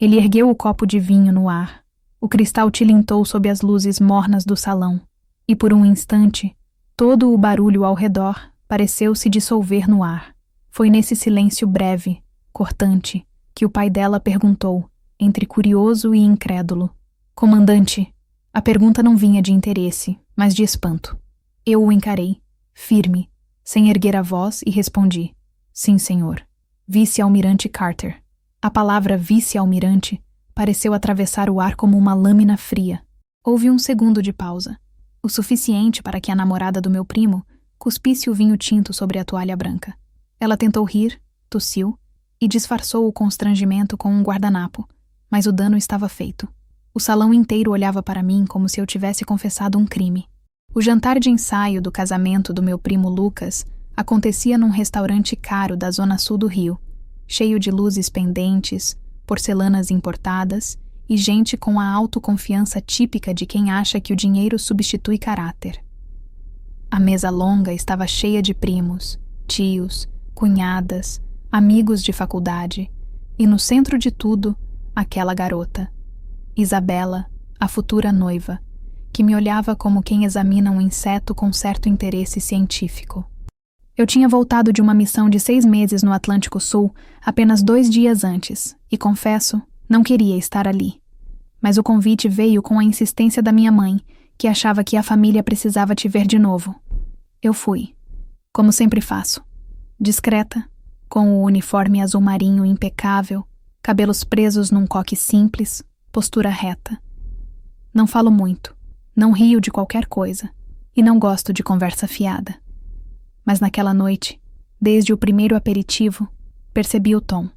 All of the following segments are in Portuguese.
Ele ergueu o copo de vinho no ar. O cristal tilintou sob as luzes mornas do salão, e por um instante, todo o barulho ao redor pareceu se dissolver no ar. Foi nesse silêncio breve, cortante, que o pai dela perguntou, entre curioso e incrédulo: "Comandante?" A pergunta não vinha de interesse, mas de espanto. Eu o encarei, firme, sem erguer a voz, e respondi: "Sim, senhor. Vice-almirante Carter." A palavra vice-almirante pareceu atravessar o ar como uma lâmina fria. Houve um segundo de pausa, o suficiente para que a namorada do meu primo cuspisse o vinho tinto sobre a toalha branca. Ela tentou rir, tossiu e disfarçou o constrangimento com um guardanapo, mas o dano estava feito. O salão inteiro olhava para mim como se eu tivesse confessado um crime. O jantar de ensaio do casamento do meu primo Lucas acontecia num restaurante caro da zona sul do Rio, cheio de luzes pendentes, porcelanas importadas e gente com a autoconfiança típica de quem acha que o dinheiro substitui caráter. A mesa longa estava cheia de primos, tios, cunhadas, amigos de faculdade, e no centro de tudo, aquela garota, Isabela, a futura noiva, que me olhava como quem examina um inseto com certo interesse científico. Eu tinha voltado de uma missão de 6 meses no Atlântico Sul apenas 2 dias antes, e confesso, não queria estar ali. Mas o convite veio com a insistência da minha mãe, que achava que a família precisava te ver de novo. Eu fui, como sempre faço, discreta, com o uniforme azul marinho impecável, cabelos presos num coque simples, postura reta. Não falo muito, não rio de qualquer coisa, e não gosto de conversa fiada. Mas naquela noite, desde o primeiro aperitivo, percebi o tom.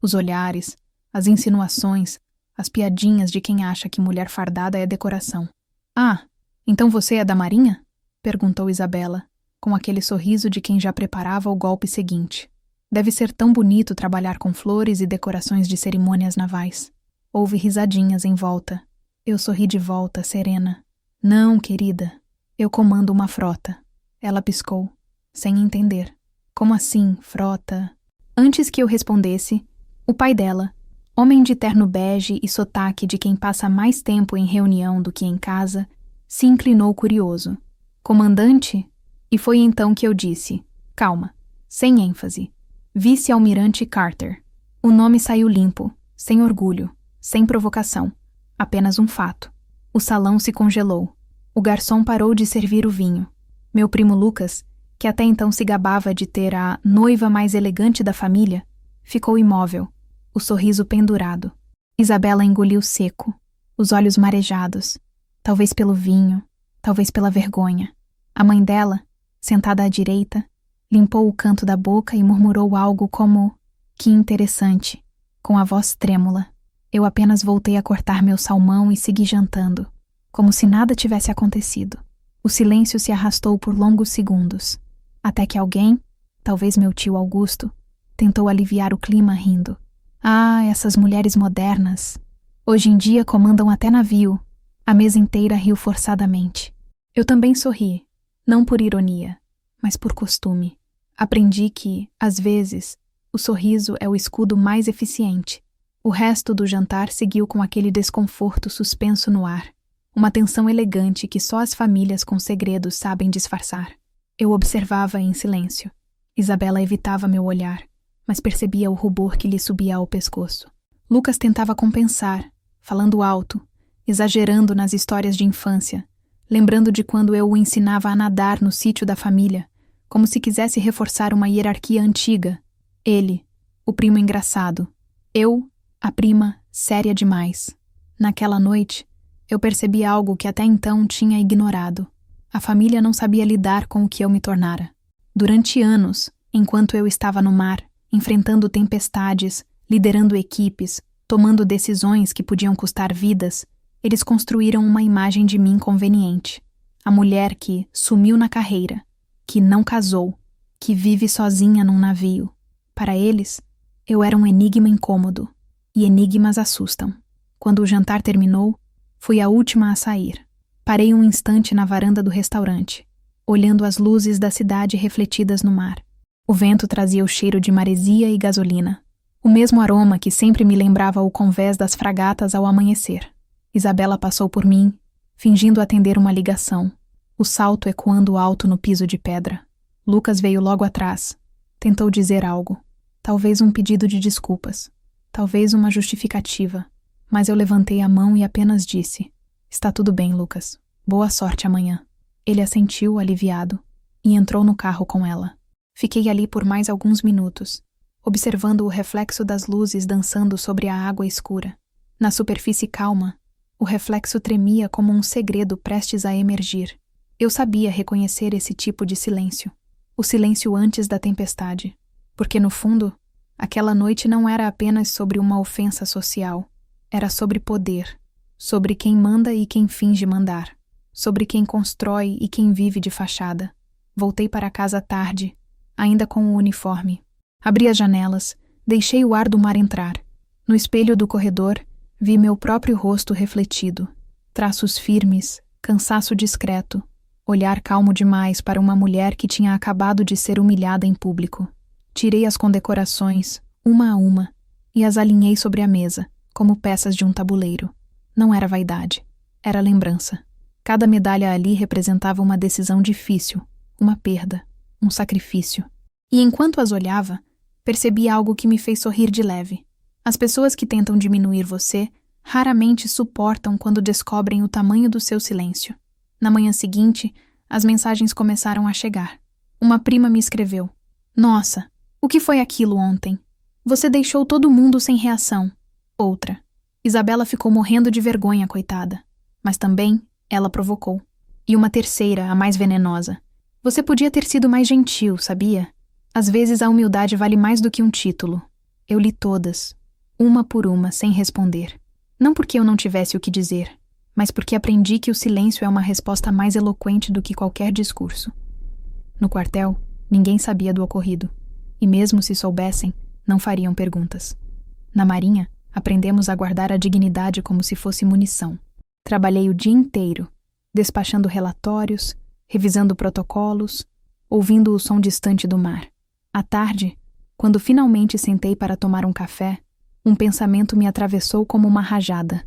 Os olhares, as insinuações, as piadinhas de quem acha que mulher fardada é decoração. "Ah, então você é da Marinha?" perguntou Isabela, com aquele sorriso de quem já preparava o golpe seguinte. "Deve ser tão bonito trabalhar com flores e decorações de cerimônias navais." Houve risadinhas em volta. Eu sorri de volta, serena. "Não, querida, eu comando uma frota." Ela piscou, sem entender. "Como assim, frota?" Antes que eu respondesse, o pai dela, homem de terno bege e sotaque de quem passa mais tempo em reunião do que em casa, se inclinou curioso. "Comandante?" E foi então que eu disse, calma, sem ênfase, Vice-almirante Carter. O nome saiu limpo, sem orgulho, sem provocação, apenas um fato. O salão se congelou. O garçom parou de servir o vinho. Meu primo Lucas, que até então se gabava de ter a noiva mais elegante da família, ficou imóvel, o sorriso pendurado. Isabela engoliu seco, os olhos marejados, talvez pelo vinho, talvez pela vergonha. A mãe dela, sentada à direita, limpou o canto da boca e murmurou algo como: "Que interessante", com a voz trêmula. Eu apenas voltei a cortar meu salmão e segui jantando, como se nada tivesse acontecido. O silêncio se arrastou por longos segundos, até que alguém, talvez meu tio Augusto, tentou aliviar o clima rindo. "Ah, essas mulheres modernas. Hoje em dia comandam até navio." A mesa inteira riu forçadamente. Eu também sorri, não por ironia, mas por costume. Aprendi que, às vezes, o sorriso é o escudo mais eficiente. O resto do jantar seguiu com aquele desconforto suspenso no ar. Uma tensão elegante que só as famílias com segredos sabem disfarçar. Eu observava em silêncio. Isabela evitava meu olhar, mas percebia o rubor que lhe subia ao pescoço. Lucas tentava compensar, falando alto, exagerando nas histórias de infância, lembrando de quando eu o ensinava a nadar no sítio da família, como se quisesse reforçar uma hierarquia antiga. Ele, o primo engraçado. Eu, a prima séria demais. Naquela noite, eu percebi algo que até então tinha ignorado. A família não sabia lidar com o que eu me tornara. Durante anos, enquanto eu estava no mar, enfrentando tempestades, liderando equipes, tomando decisões que podiam custar vidas, eles construíram uma imagem de mim conveniente. A mulher que sumiu na carreira, que não casou, que vive sozinha num navio. Para eles, eu era um enigma incômodo, e enigmas assustam. Quando o jantar terminou, fui a última a sair. Parei um instante na varanda do restaurante, olhando as luzes da cidade refletidas no mar. O vento trazia o cheiro de maresia e gasolina. O mesmo aroma que sempre me lembrava o convés das fragatas ao amanhecer. Isabela passou por mim, fingindo atender uma ligação, o salto ecoando alto no piso de pedra. Lucas veio logo atrás. Tentou dizer algo. Talvez um pedido de desculpas. Talvez uma justificativa. Mas eu levantei a mão e apenas disse: "Está tudo bem, Lucas. Boa sorte amanhã." Ele assentiu, aliviado, e entrou no carro com ela. Fiquei ali por mais alguns minutos, observando o reflexo das luzes dançando sobre a água escura. Na superfície calma, o reflexo tremia como um segredo prestes a emergir. Eu sabia reconhecer esse tipo de silêncio. O silêncio antes da tempestade. Porque, no fundo, aquela noite não era apenas sobre uma ofensa social. Era sobre poder. Sobre quem manda e quem finge mandar. Sobre quem constrói e quem vive de fachada. Voltei para casa tarde, ainda com o uniforme. Abri as janelas, deixei o ar do mar entrar. No espelho do corredor, vi meu próprio rosto refletido. Traços firmes, cansaço discreto, olhar calmo demais para uma mulher que tinha acabado de ser humilhada em público. Tirei as condecorações, uma a uma, e as alinhei sobre a mesa, como peças de um tabuleiro. Não era vaidade, era lembrança. Cada medalha ali representava uma decisão difícil, uma perda, um sacrifício. E enquanto as olhava, percebi algo que me fez sorrir de leve. As pessoas que tentam diminuir você raramente suportam quando descobrem o tamanho do seu silêncio. Na manhã seguinte, as mensagens começaram a chegar. Uma prima me escreveu: "Nossa, o que foi aquilo ontem? Você deixou todo mundo sem reação." Outra: "Isabela ficou morrendo de vergonha, coitada." Mas também ela provocou. E uma terceira, a mais venenosa: "Você podia ter sido mais gentil, sabia? Às vezes a humildade vale mais do que um título." Eu li todas, uma por uma, sem responder. Não porque eu não tivesse o que dizer, mas porque aprendi que o silêncio é uma resposta mais eloquente do que qualquer discurso. No quartel, ninguém sabia do ocorrido. E mesmo se soubessem, não fariam perguntas. Na Marinha, aprendemos a guardar a dignidade como se fosse munição. Trabalhei o dia inteiro, despachando relatórios, revisando protocolos, ouvindo o som distante do mar. À tarde, quando finalmente sentei para tomar um café, um pensamento me atravessou como uma rajada.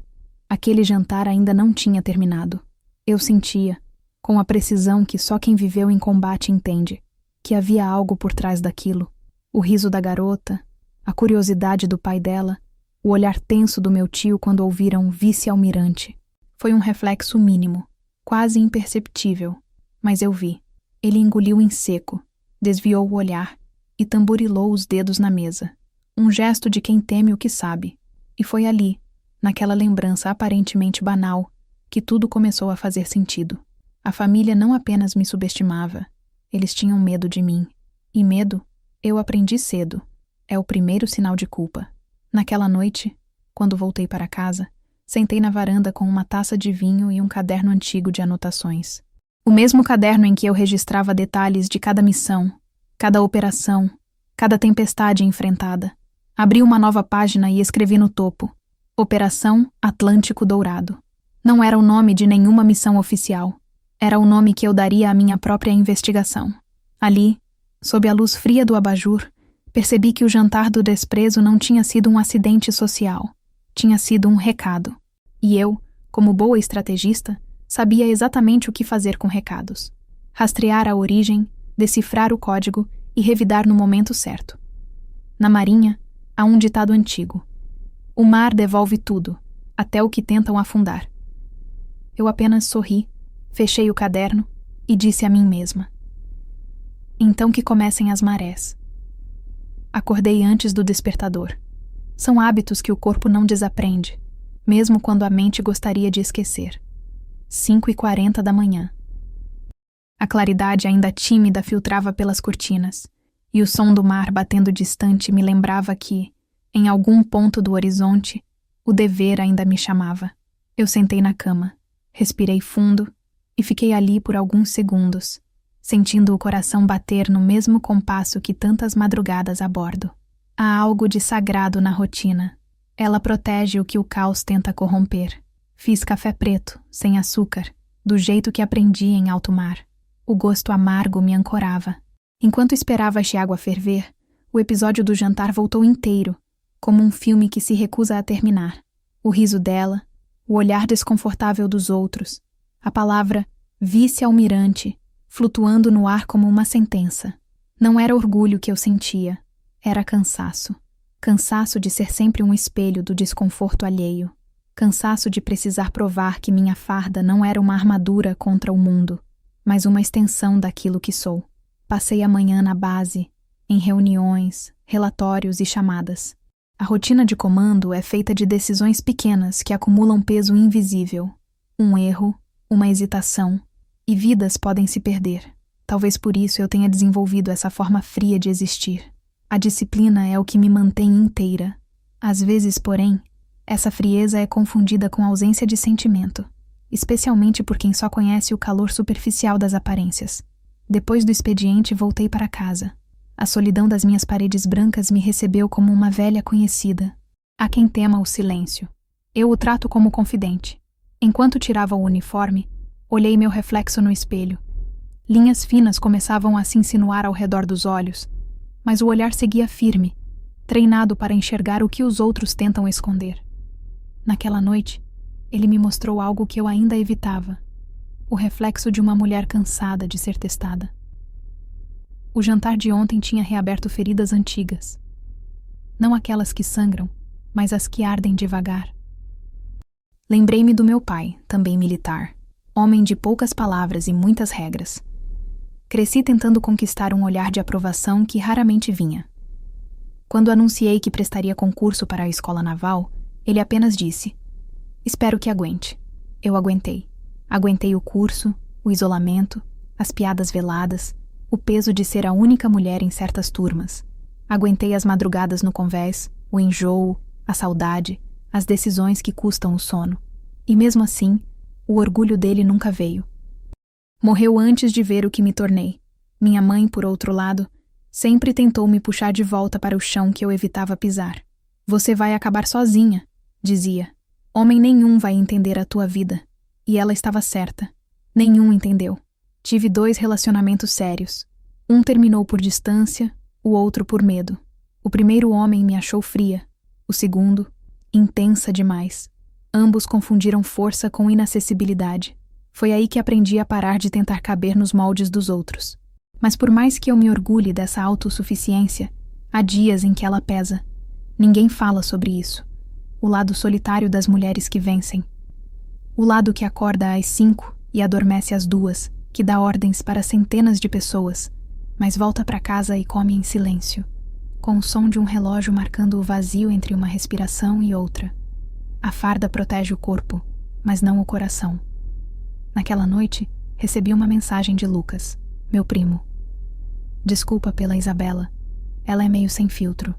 Aquele jantar ainda não tinha terminado. Eu sentia, com a precisão que só quem viveu em combate entende, que havia algo por trás daquilo. O riso da garota, a curiosidade do pai dela, o olhar tenso do meu tio quando ouviram vice-almirante. Foi um reflexo mínimo, quase imperceptível, mas eu vi. Ele engoliu em seco, desviou o olhar e tamborilou os dedos na mesa. Um gesto de quem teme o que sabe. E foi ali, naquela lembrança aparentemente banal, que tudo começou a fazer sentido. A família não apenas me subestimava, eles tinham medo de mim. E medo, eu aprendi cedo, é o primeiro sinal de culpa. Naquela noite, quando voltei para casa, sentei na varanda com uma taça de vinho e um caderno antigo de anotações. O mesmo caderno em que eu registrava detalhes de cada missão, cada operação, cada tempestade enfrentada. Abri uma nova página e escrevi no topo: Operação Atlântico Dourado. Não era o nome de nenhuma missão oficial. Era o nome que eu daria à minha própria investigação. Ali, sob a luz fria do abajur, percebi que o jantar do desprezo não tinha sido um acidente social. Tinha sido um recado. E eu, como boa estrategista, sabia exatamente o que fazer com recados. Rastrear a origem, decifrar o código e revidar no momento certo. Na Marinha, há um ditado antigo: o mar devolve tudo, até o que tentam afundar. Eu apenas sorri, fechei o caderno e disse a mim mesma: então que comecem as marés. Acordei antes do despertador. São hábitos que o corpo não desaprende, mesmo quando a mente gostaria de esquecer. 5h40 da manhã. A claridade ainda tímida filtrava pelas cortinas, e o som do mar batendo distante me lembrava que, em algum ponto do horizonte, o dever ainda me chamava. Eu sentei na cama, respirei fundo e fiquei ali por alguns segundos, sentindo o coração bater no mesmo compasso que tantas madrugadas a bordo. Há algo de sagrado na rotina. Ela protege o que o caos tenta corromper. Fiz café preto, sem açúcar, do jeito que aprendi em alto mar. O gosto amargo me ancorava. Enquanto esperava a água ferver, o episódio do jantar voltou inteiro, como um filme que se recusa a terminar. O riso dela, o olhar desconfortável dos outros, a palavra vice-almirante flutuando no ar como uma sentença. Não era orgulho que eu sentia, era cansaço. Cansaço de ser sempre um espelho do desconforto alheio. Cansaço de precisar provar que minha farda não era uma armadura contra o mundo, mas uma extensão daquilo que sou. Passei a manhã na base, em reuniões, relatórios e chamadas. A rotina de comando é feita de decisões pequenas que acumulam peso invisível. Um erro, uma hesitação, e vidas podem se perder. Talvez por isso eu tenha desenvolvido essa forma fria de existir. A disciplina é o que me mantém inteira. Às vezes, porém, essa frieza é confundida com ausência de sentimento, especialmente por quem só conhece o calor superficial das aparências. Depois do expediente, voltei para casa. A solidão das minhas paredes brancas me recebeu como uma velha conhecida. Há quem tema o silêncio. Eu o trato como confidente. Enquanto tirava o uniforme, olhei meu reflexo no espelho. Linhas finas começavam a se insinuar ao redor dos olhos, mas o olhar seguia firme, treinado para enxergar o que os outros tentam esconder. Naquela noite, ele me mostrou algo que eu ainda evitava: o reflexo de uma mulher cansada de ser testada. O jantar de ontem tinha reaberto feridas antigas. Não aquelas que sangram, mas as que ardem devagar. Lembrei-me do meu pai, também militar, homem de poucas palavras e muitas regras. Cresci tentando conquistar um olhar de aprovação que raramente vinha. Quando anunciei que prestaria concurso para a escola naval, ele apenas disse: "Espero que aguente." Eu aguentei. Aguentei o curso, o isolamento, as piadas veladas, o peso de ser a única mulher em certas turmas. Aguentei as madrugadas no convés, o enjoo, a saudade, as decisões que custam o sono. E mesmo assim, o orgulho dele nunca veio. Morreu antes de ver o que me tornei. Minha mãe, por outro lado, sempre tentou me puxar de volta para o chão que eu evitava pisar. "Você vai acabar sozinha", dizia. "Homem nenhum vai entender a tua vida." E ela estava certa. Nenhum entendeu. Tive 2 relacionamentos sérios. Um terminou por distância, o outro por medo. O primeiro homem me achou fria. O segundo, intensa demais. Ambos confundiram força com inacessibilidade. Foi aí que aprendi a parar de tentar caber nos moldes dos outros. Mas por mais que eu me orgulhe dessa autossuficiência, há dias em que ela pesa. Ninguém fala sobre isso. O lado solitário das mulheres que vencem. O lado que acorda às 5 e adormece às 2, que dá ordens para centenas de pessoas, mas volta para casa e come em silêncio, com o som de um relógio marcando o vazio entre uma respiração e outra. A farda protege o corpo, mas não o coração. Naquela noite, recebi uma mensagem de Lucas, meu primo. "Desculpa pela Isabela. Ela é meio sem filtro.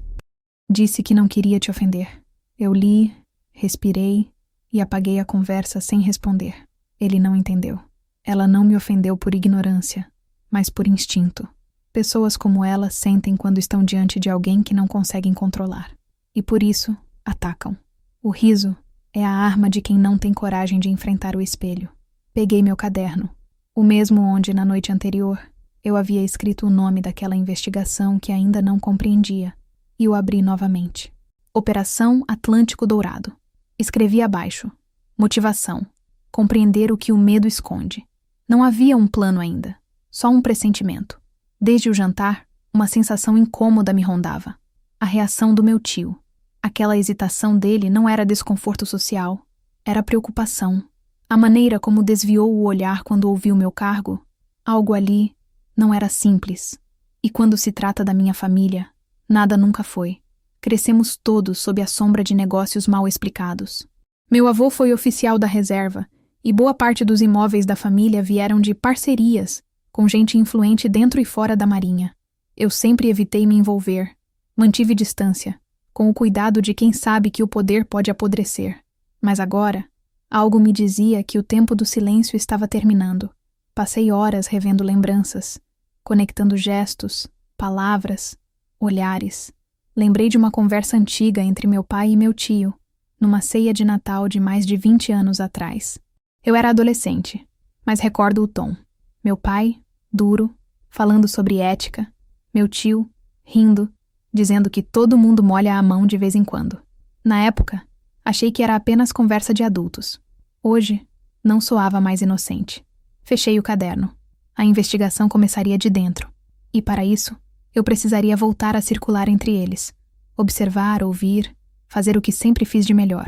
Disse que não queria te ofender." Eu li, respirei e apaguei a conversa sem responder. Ele não entendeu. Ela não me ofendeu por ignorância, mas por instinto. Pessoas como ela sentem quando estão diante de alguém que não conseguem controlar. E por isso, atacam. O riso é a arma de quem não tem coragem de enfrentar o espelho. Peguei meu caderno, o mesmo onde, na noite anterior, eu havia escrito o nome daquela investigação que ainda não compreendia, e o abri novamente. Operação Atlântico Dourado. Escrevi abaixo: motivação. Compreender o que o medo esconde. Não havia um plano ainda, só um pressentimento. Desde o jantar, uma sensação incômoda me rondava. A reação do meu tio. Aquela hesitação dele não era desconforto social, era preocupação. A maneira como desviou o olhar quando ouviu meu cargo, algo ali não era simples. E quando se trata da minha família, nada nunca foi. Crescemos todos sob a sombra de negócios mal explicados. Meu avô foi oficial da reserva, e boa parte dos imóveis da família vieram de parcerias com gente influente dentro e fora da marinha. Eu sempre evitei me envolver, mantive distância, com o cuidado de quem sabe que o poder pode apodrecer. Mas agora, algo me dizia que o tempo do silêncio estava terminando. Passei horas revendo lembranças, conectando gestos, palavras, olhares. Lembrei de uma conversa antiga entre meu pai e meu tio, numa ceia de Natal de mais de 20 anos atrás. Eu era adolescente, mas recordo o tom. Meu pai, duro, falando sobre ética. Meu tio, rindo, dizendo que todo mundo molha a mão de vez em quando. Na época, achei que era apenas conversa de adultos. Hoje, não soava mais inocente. Fechei o caderno. A investigação começaria de dentro. E para isso, eu precisaria voltar a circular entre eles. Observar, ouvir, fazer o que sempre fiz de melhor.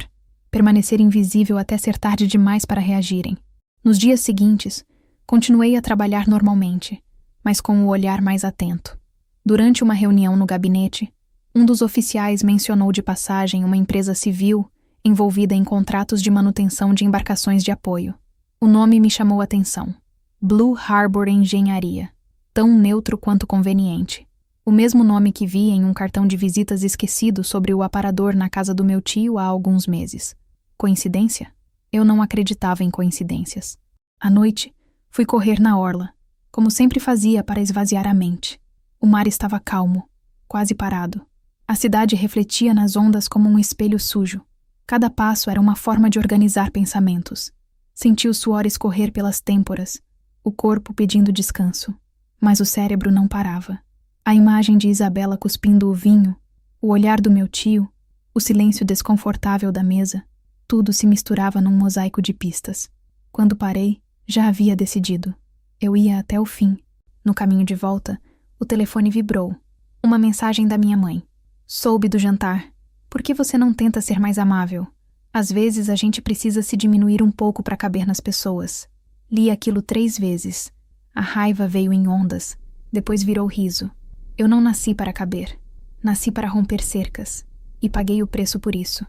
Permanecer invisível até ser tarde demais para reagirem. Nos dias seguintes, continuei a trabalhar normalmente, mas com o olhar mais atento. Durante uma reunião no gabinete, um dos oficiais mencionou de passagem uma empresa civil envolvida em contratos de manutenção de embarcações de apoio. O nome me chamou a atenção. Blue Harbor Engenharia. Tão neutro quanto conveniente. O mesmo nome que vi em um cartão de visitas esquecido sobre o aparador na casa do meu tio há alguns meses. Coincidência? Eu não acreditava em coincidências. À noite, fui correr na orla, como sempre fazia para esvaziar a mente. O mar estava calmo, quase parado. A cidade refletia nas ondas como um espelho sujo. Cada passo era uma forma de organizar pensamentos. Senti o suor escorrer pelas têmporas, o corpo pedindo descanso. Mas o cérebro não parava. A imagem de Isabela cuspindo o vinho, o olhar do meu tio, o silêncio desconfortável da mesa, tudo se misturava num mosaico de pistas. Quando parei, já havia decidido. Eu ia até o fim. No caminho de volta, o telefone vibrou. Uma mensagem da minha mãe. Soube do jantar. Por que você não tenta ser mais amável? Às vezes a gente precisa se diminuir um pouco para caber nas pessoas. Li aquilo 3 vezes. A raiva veio em ondas. Depois virou riso. Eu não nasci para caber. Nasci para romper cercas. E paguei o preço por isso.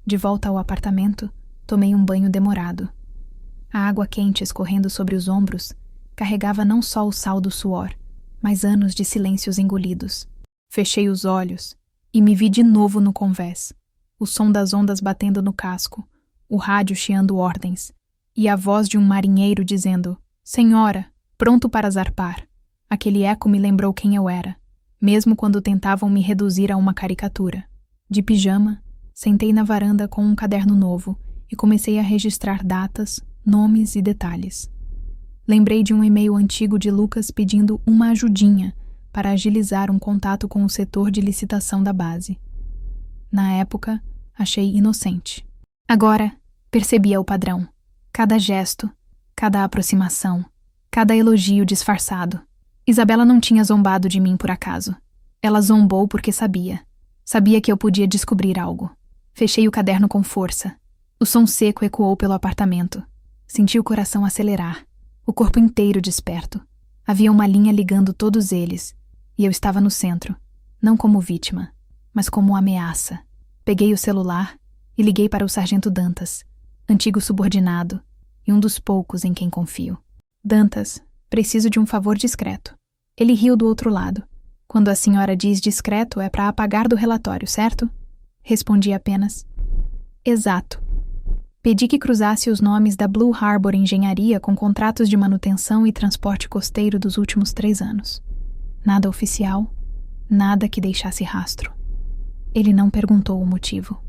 De volta ao apartamento, tomei um banho demorado. A água quente escorrendo sobre os ombros carregava não só o sal do suor, mas anos de silêncios engolidos. Fechei os olhos e me vi de novo no convés. O som das ondas batendo no casco, o rádio chiando ordens, e a voz de um marinheiro dizendo: "Senhora, pronto para zarpar." Aquele eco me lembrou quem eu era, mesmo quando tentavam me reduzir a uma caricatura. De pijama, sentei na varanda com um caderno novo e comecei a registrar datas, nomes e detalhes. Lembrei de um e-mail antigo de Lucas pedindo uma ajudinha para agilizar um contato com o setor de licitação da base. Na época, achei inocente. Agora, percebia o padrão. Cada gesto, cada aproximação, cada elogio disfarçado. Isabela não tinha zombado de mim por acaso. Ela zombou porque sabia. Sabia que eu podia descobrir algo. Fechei o caderno com força. O som seco ecoou pelo apartamento. Senti o coração acelerar. O corpo inteiro desperto. Havia uma linha ligando todos eles. E eu estava no centro. Não como vítima, mas como ameaça. Peguei o celular e liguei para o sargento Dantas, antigo subordinado e um dos poucos em quem confio. Dantas, preciso de um favor discreto. Ele riu do outro lado. Quando a senhora diz discreto é para apagar do relatório, certo? Respondi apenas: exato. Pedi que cruzasse os nomes da Blue Harbor Engenharia com contratos de manutenção e transporte costeiro dos últimos 3 anos. Nada oficial, nada que deixasse rastro. Ele não perguntou o motivo.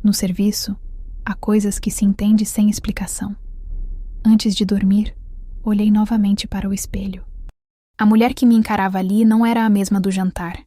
No serviço, há coisas que se entende sem explicação. Antes de dormir, olhei novamente para o espelho. A mulher que me encarava ali não era a mesma do jantar.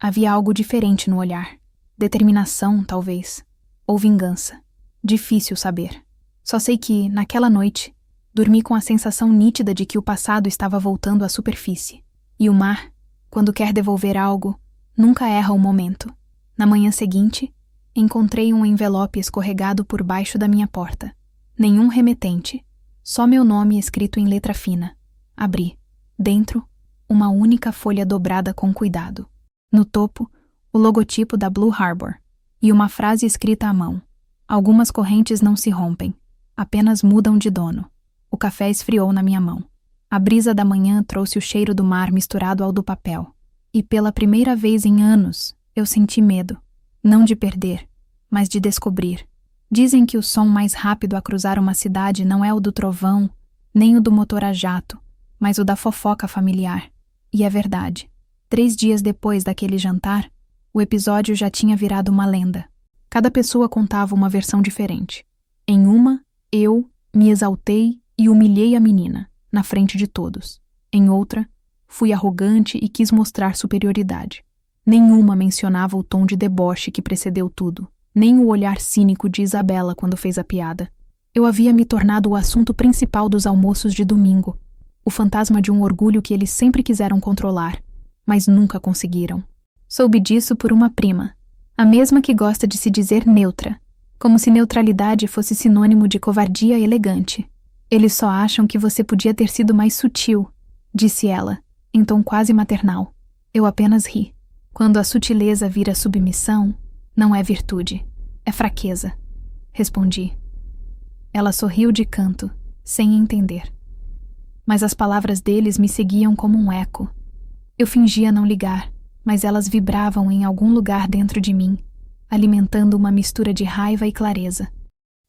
Havia algo diferente no olhar. Determinação, talvez. Ou vingança. Difícil saber. Só sei que, naquela noite, dormi com a sensação nítida de que o passado estava voltando à superfície. E o mar, quando quer devolver algo, nunca erra o momento. Na manhã seguinte, encontrei um envelope escorregado por baixo da minha porta. Nenhum remetente. Só meu nome escrito em letra fina. Abri. Dentro, uma única folha dobrada com cuidado. No topo, o logotipo da Blue Harbor. E uma frase escrita à mão. Algumas correntes não se rompem, apenas mudam de dono. O café esfriou na minha mão. A brisa da manhã trouxe o cheiro do mar misturado ao do papel. E pela primeira vez em anos, eu senti medo. Não de perder, mas de descobrir. Dizem que o som mais rápido a cruzar uma cidade não é o do trovão, nem o do motor a jato, mas o da fofoca familiar. E é verdade. 3 dias depois daquele jantar, o episódio já tinha virado uma lenda. Cada pessoa contava uma versão diferente. Em uma, eu me exaltei e humilhei a menina, na frente de todos. Em outra, fui arrogante e quis mostrar superioridade. Nenhuma mencionava o tom de deboche que precedeu tudo, nem o olhar cínico de Isabela quando fez a piada. Eu havia me tornado o assunto principal dos almoços de domingo, o fantasma de um orgulho que eles sempre quiseram controlar, mas nunca conseguiram. Soube disso por uma prima, a mesma que gosta de se dizer neutra, como se neutralidade fosse sinônimo de covardia elegante. Eles só acham que você podia ter sido mais sutil, disse ela, em tom quase maternal. Eu apenas ri. Quando a sutileza vira submissão, não é virtude, é fraqueza, respondi. Ela sorriu de canto, sem entender. Mas as palavras deles me seguiam como um eco. Eu fingia não ligar, mas elas vibravam em algum lugar dentro de mim, alimentando uma mistura de raiva e clareza.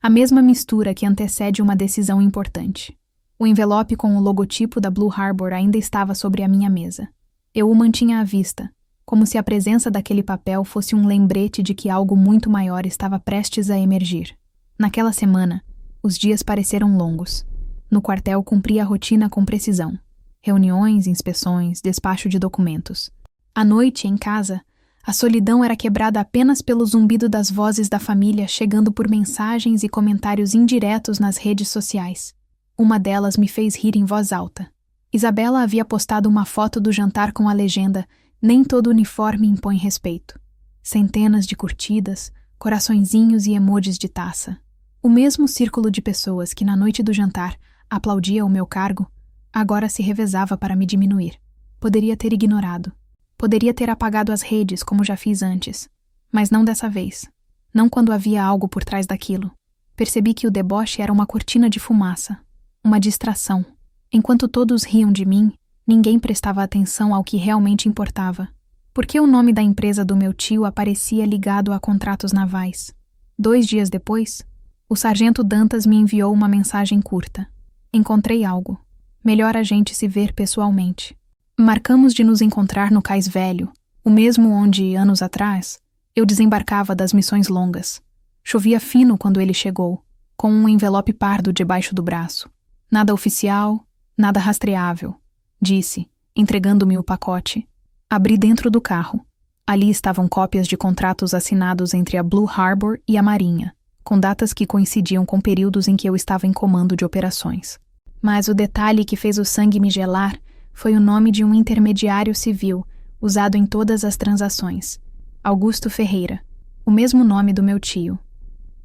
A mesma mistura que antecede uma decisão importante. O envelope com o logotipo da Blue Harbor ainda estava sobre a minha mesa. Eu o mantinha à vista, como se a presença daquele papel fosse um lembrete de que algo muito maior estava prestes a emergir. Naquela semana, os dias pareceram longos. No quartel cumpria a rotina com precisão. Reuniões, inspeções, despacho de documentos. À noite, em casa, a solidão era quebrada apenas pelo zumbido das vozes da família chegando por mensagens e comentários indiretos nas redes sociais. Uma delas me fez rir em voz alta. Isabela havia postado uma foto do jantar com a legenda "Nem todo uniforme impõe respeito". Centenas de curtidas, coraçõezinhos e emojis de taça. O mesmo círculo de pessoas que na noite do jantar aplaudia o meu cargo, agora se revezava para me diminuir. Poderia ter ignorado. Poderia ter apagado as redes, como já fiz antes. Mas não dessa vez. Não quando havia algo por trás daquilo. Percebi que o deboche era uma cortina de fumaça. Uma distração. Enquanto todos riam de mim, ninguém prestava atenção ao que realmente importava. Por que o nome da empresa do meu tio aparecia ligado a contratos navais? 2 dias depois, o sargento Dantas me enviou uma mensagem curta. Encontrei algo. Melhor a gente se ver pessoalmente. Marcamos de nos encontrar no Cais Velho, o mesmo onde, anos atrás, eu desembarcava das missões longas. Chovia fino quando ele chegou, com um envelope pardo debaixo do braço. Nada oficial, nada rastreável, disse, entregando-me o pacote. Abri dentro do carro. Ali estavam cópias de contratos assinados entre a Blue Harbor e a Marinha, com datas que coincidiam com períodos em que eu estava em comando de operações. Mas o detalhe que fez o sangue me gelar foi o nome de um intermediário civil, usado em todas as transações. Augusto Ferreira, o mesmo nome do meu tio.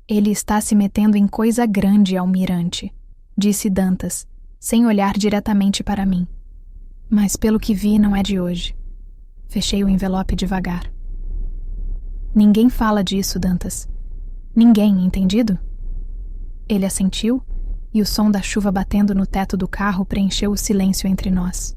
Ele está se metendo em coisa grande, almirante, disse Dantas, sem olhar diretamente para mim. Mas pelo que vi, não é de hoje. Fechei o envelope devagar. Ninguém fala disso, Dantas. Ninguém, entendido? Ele assentiu, e o som da chuva batendo no teto do carro preencheu o silêncio entre nós.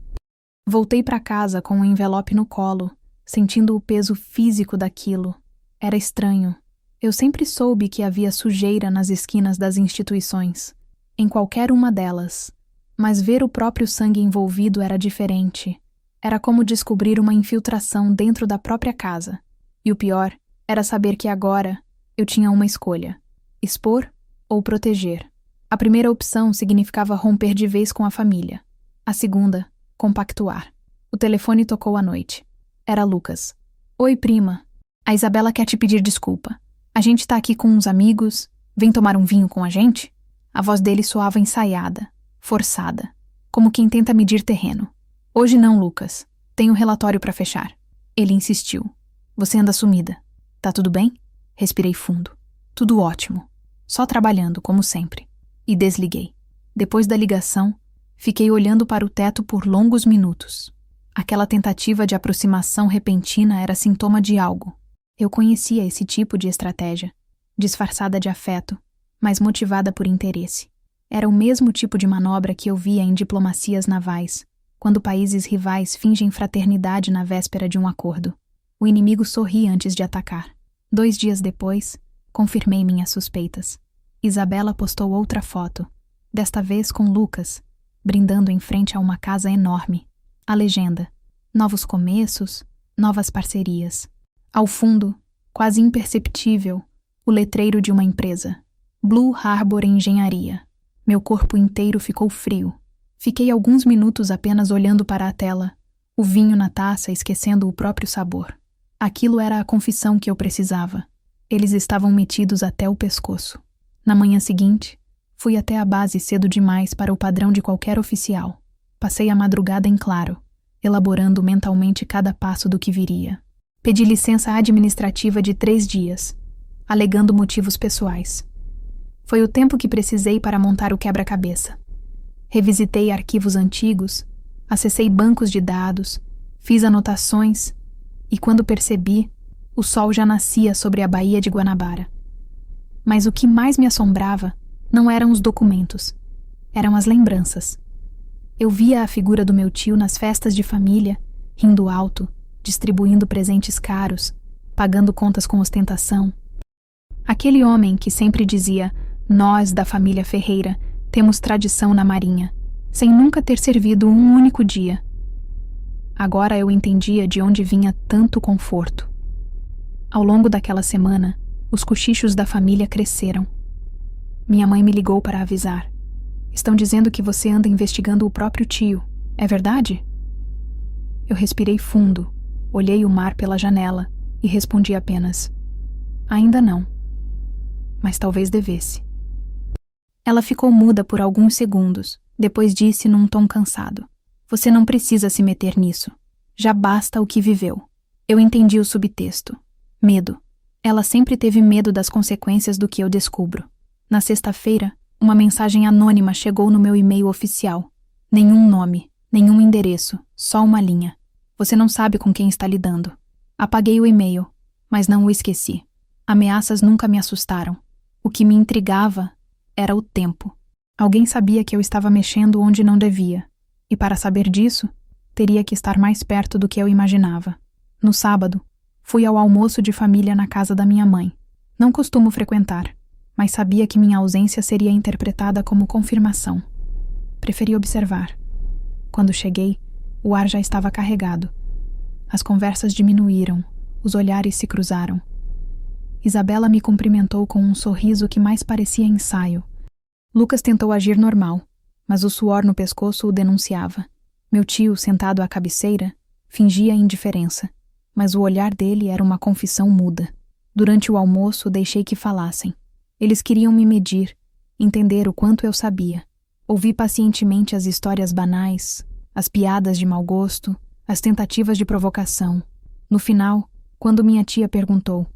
Voltei para casa com o envelope no colo, sentindo o peso físico daquilo. Era estranho. Eu sempre soube que havia sujeira nas esquinas das instituições, em qualquer uma delas. Mas ver o próprio sangue envolvido era diferente. Era como descobrir uma infiltração dentro da própria casa. E o pior era saber que agora eu tinha uma escolha: expor ou proteger. A primeira opção significava romper de vez com a família. A segunda, compactuar. O telefone tocou à noite. Era Lucas. Oi, prima. A Isabela quer te pedir desculpa. A gente tá aqui com uns amigos. Vem tomar um vinho com a gente? A voz dele soava ensaiada, forçada, como quem tenta medir terreno. Hoje não, Lucas. Tenho um relatório para fechar. Ele insistiu. Você anda sumida. Tá tudo bem? Respirei fundo. Tudo ótimo. Só trabalhando, como sempre. E desliguei. Depois da ligação, fiquei olhando para o teto por longos minutos. Aquela tentativa de aproximação repentina era sintoma de algo. Eu conhecia esse tipo de estratégia, disfarçada de afeto, mas motivada por interesse. Era o mesmo tipo de manobra que eu via em diplomacias navais, quando países rivais fingem fraternidade na véspera de um acordo. O inimigo sorri antes de atacar. 2 dias depois, confirmei minhas suspeitas. Isabela postou outra foto, desta vez com Lucas, brindando em frente a uma casa enorme. A legenda: novos começos, novas parcerias. Ao fundo, quase imperceptível, o letreiro de uma empresa: Blue Harbor Engenharia. Meu corpo inteiro ficou frio. Fiquei alguns minutos apenas olhando para a tela, o vinho na taça esquecendo o próprio sabor. Aquilo era a confissão que eu precisava. Eles estavam metidos até o pescoço. Na manhã seguinte, fui até a base cedo demais para o padrão de qualquer oficial. Passei a madrugada em claro, elaborando mentalmente cada passo do que viria. Pedi licença administrativa de 3 dias, alegando motivos pessoais. Foi o tempo que precisei para montar o quebra-cabeça. Revisitei arquivos antigos, acessei bancos de dados, fiz anotações e, quando percebi, o sol já nascia sobre a Baía de Guanabara. Mas o que mais me assombrava não eram os documentos, eram as lembranças. Eu via a figura do meu tio nas festas de família, rindo alto, distribuindo presentes caros, pagando contas com ostentação. Aquele homem que sempre dizia: "Nós, da família Ferreira, temos tradição na marinha", sem nunca ter servido um único dia. Agora eu entendia de onde vinha tanto conforto. Ao longo daquela semana, os cochichos da família cresceram. Minha mãe me ligou para avisar. "Estão dizendo que você anda investigando o próprio tio. É verdade?" Eu respirei fundo, olhei o mar pela janela e respondi apenas: "Ainda não. Mas talvez devesse." Ela ficou muda por alguns segundos, depois disse num tom cansado: "Você não precisa se meter nisso. Já basta o que viveu." Eu entendi o subtexto. Medo. Ela sempre teve medo das consequências do que eu descubro. Na sexta-feira, uma mensagem anônima chegou no meu e-mail oficial. Nenhum nome, nenhum endereço, só uma linha. "Você não sabe com quem está lidando." Apaguei o e-mail, mas não o esqueci. Ameaças nunca me assustaram. O que me intrigava era o tempo. Alguém sabia que eu estava mexendo onde não devia, e para saber disso, teria que estar mais perto do que eu imaginava. No sábado, fui ao almoço de família na casa da minha mãe. Não costumo frequentar, mas sabia que minha ausência seria interpretada como confirmação. Preferi observar. Quando cheguei, o ar já estava carregado. As conversas diminuíram, os olhares se cruzaram. Isabela me cumprimentou com um sorriso que mais parecia ensaio. Lucas tentou agir normal, mas o suor no pescoço o denunciava. Meu tio, sentado à cabeceira, fingia indiferença, mas o olhar dele era uma confissão muda. Durante o almoço, deixei que falassem. Eles queriam me medir, entender o quanto eu sabia. Ouvi pacientemente as histórias banais, as piadas de mau gosto, as tentativas de provocação. No final, quando minha tia perguntou: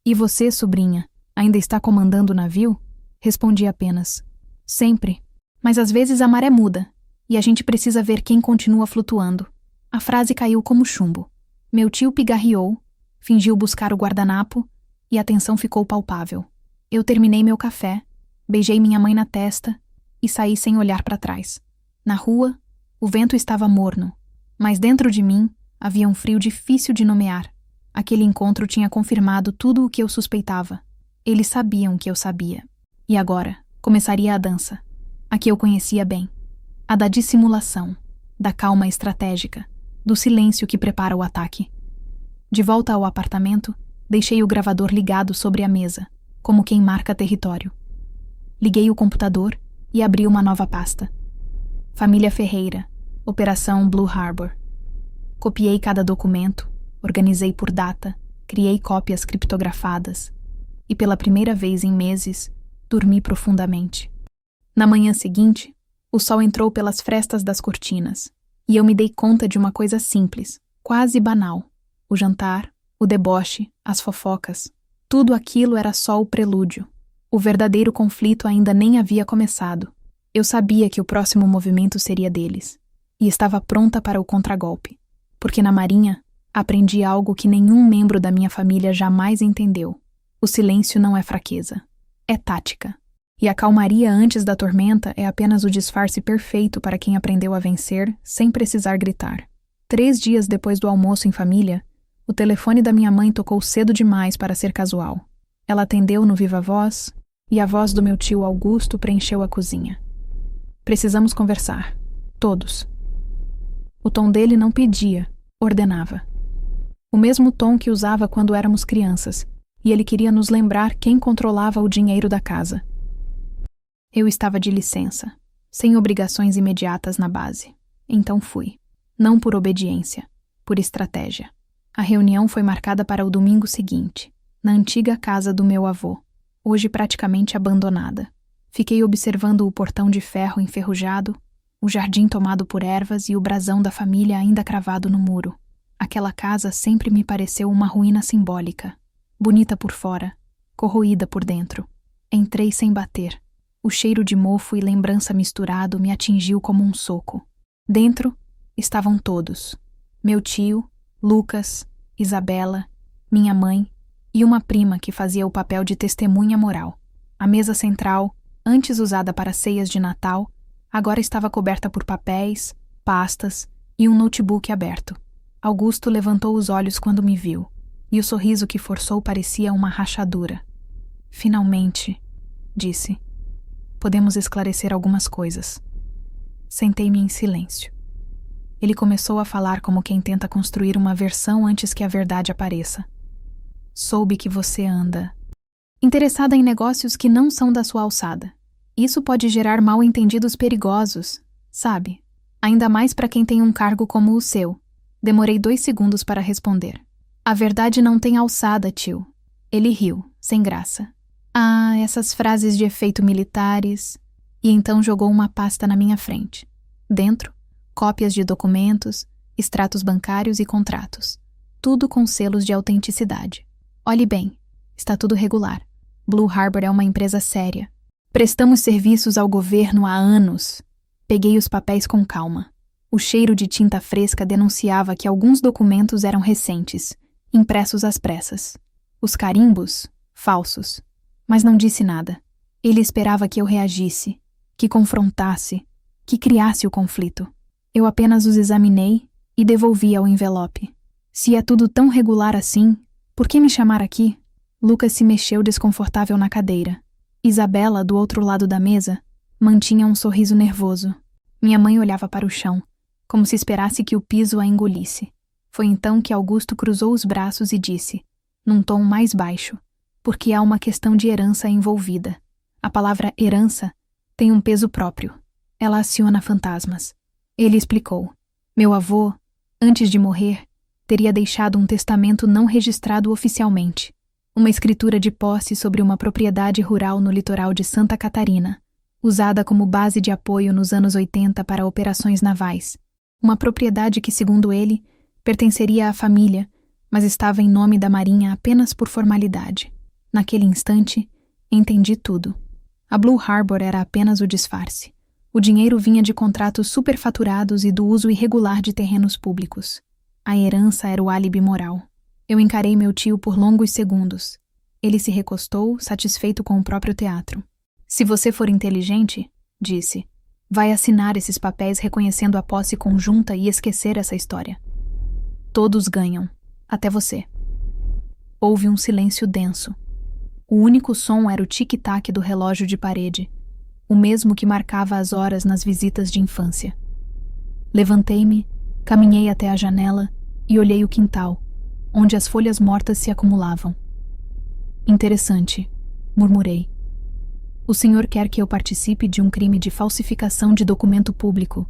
"E você, sobrinha, ainda está comandando o navio?" Respondi apenas: "Sempre. Mas às vezes a maré muda, e a gente precisa ver quem continua flutuando." A frase caiu como chumbo. Meu tio pigarreou, fingiu buscar o guardanapo, e a tensão ficou palpável. Eu terminei meu café, beijei minha mãe na testa e saí sem olhar para trás. Na rua, o vento estava morno, mas dentro de mim havia um frio difícil de nomear. Aquele encontro tinha confirmado tudo o que eu suspeitava. Eles sabiam que eu sabia. E agora começaria a dança, a que eu conhecia bem. A da dissimulação, da calma estratégica, do silêncio que prepara o ataque. De volta ao apartamento, deixei o gravador ligado sobre a mesa, como quem marca território. Liguei o computador e abri uma nova pasta. Família Ferreira, Operação Blue Harbor. Copiei cada documento, organizei por data, criei cópias criptografadas e, pela primeira vez em meses, dormi profundamente. Na manhã seguinte, o sol entrou pelas frestas das cortinas e eu me dei conta de uma coisa simples, quase banal. O jantar, o deboche, as fofocas, tudo aquilo era só o prelúdio. O verdadeiro conflito ainda nem havia começado. Eu sabia que o próximo movimento seria deles e estava pronta para o contragolpe, porque na Marinha aprendi algo que nenhum membro da minha família jamais entendeu. O silêncio não é fraqueza, é tática. E a calmaria antes da tormenta é apenas o disfarce perfeito para quem aprendeu a vencer sem precisar gritar. 3 dias depois do almoço em família, o telefone da minha mãe tocou cedo demais para ser casual. Ela atendeu no viva-voz e a voz do meu tio Augusto preencheu a cozinha. "Precisamos conversar. Todos." O tom dele não pedia, ordenava. O mesmo tom que usava quando éramos crianças, e ele queria nos lembrar quem controlava o dinheiro da casa. Eu estava de licença, sem obrigações imediatas na base. Então fui. Não por obediência, por estratégia. A reunião foi marcada para o domingo seguinte, na antiga casa do meu avô, hoje praticamente abandonada. Fiquei observando o portão de ferro enferrujado, o jardim tomado por ervas e o brasão da família ainda cravado no muro. Aquela casa sempre me pareceu uma ruína simbólica, bonita por fora, corroída por dentro. Entrei sem bater. O cheiro de mofo e lembrança misturado me atingiu como um soco. Dentro estavam todos: meu tio, Lucas, Isabela, minha mãe e uma prima que fazia o papel de testemunha moral. A mesa central, antes usada para ceias de Natal, agora estava coberta por papéis, pastas e um notebook aberto. Augusto levantou os olhos quando me viu, e o sorriso que forçou parecia uma rachadura. Finalmente, disse, podemos esclarecer algumas coisas. Sentei-me em silêncio. Ele começou a falar como quem tenta construir uma versão antes que a verdade apareça. Soube que você anda interessada em negócios que não são da sua alçada. Isso pode gerar mal-entendidos perigosos, sabe? Ainda mais para quem tem um cargo como o seu. Demorei 2 segundos para responder. A verdade não tem alçada, tio. Ele riu, sem graça. Ah, essas frases de efeito militares. E então jogou uma pasta na minha frente. Dentro, cópias de documentos, extratos bancários e contratos. Tudo com selos de autenticidade. Olhe bem, está tudo regular. Blue Harbor é uma empresa séria. Prestamos serviços ao governo há anos. Peguei os papéis com calma. O cheiro de tinta fresca denunciava que alguns documentos eram recentes, impressos às pressas. Os carimbos, falsos. Mas não disse nada. Ele esperava que eu reagisse, que confrontasse, que criasse o conflito. Eu apenas os examinei e devolvi ao envelope. Se é tudo tão regular assim, por que me chamar aqui? Lucas se mexeu desconfortável na cadeira. Isabela, do outro lado da mesa, mantinha um sorriso nervoso. Minha mãe olhava para o chão, como se esperasse que o piso a engolisse. Foi então que Augusto cruzou os braços e disse, num tom mais baixo, porque há uma questão de herança envolvida. A palavra herança tem um peso próprio. Ela aciona fantasmas. Ele explicou. Meu avô, antes de morrer, teria deixado um testamento não registrado oficialmente. Uma escritura de posse sobre uma propriedade rural no litoral de Santa Catarina, usada como base de apoio nos anos 80 para operações navais. Uma propriedade que, segundo ele, pertenceria à família, mas estava em nome da Marinha apenas por formalidade. Naquele instante, entendi tudo. A Blue Harbor era apenas o disfarce. O dinheiro vinha de contratos superfaturados e do uso irregular de terrenos públicos. A herança era o álibi moral. Eu encarei meu tio por longos segundos. Ele se recostou, satisfeito com o próprio teatro. Se você for inteligente, disse, vai assinar esses papéis reconhecendo a posse conjunta e esquecer essa história. Todos ganham, até você. Houve um silêncio denso. O único som era o tic-tac do relógio de parede, o mesmo que marcava as horas nas visitas de infância. Levantei-me, caminhei até a janela e olhei o quintal, onde as folhas mortas se acumulavam. Interessante, murmurei. O senhor quer que eu participe de um crime de falsificação de documento público,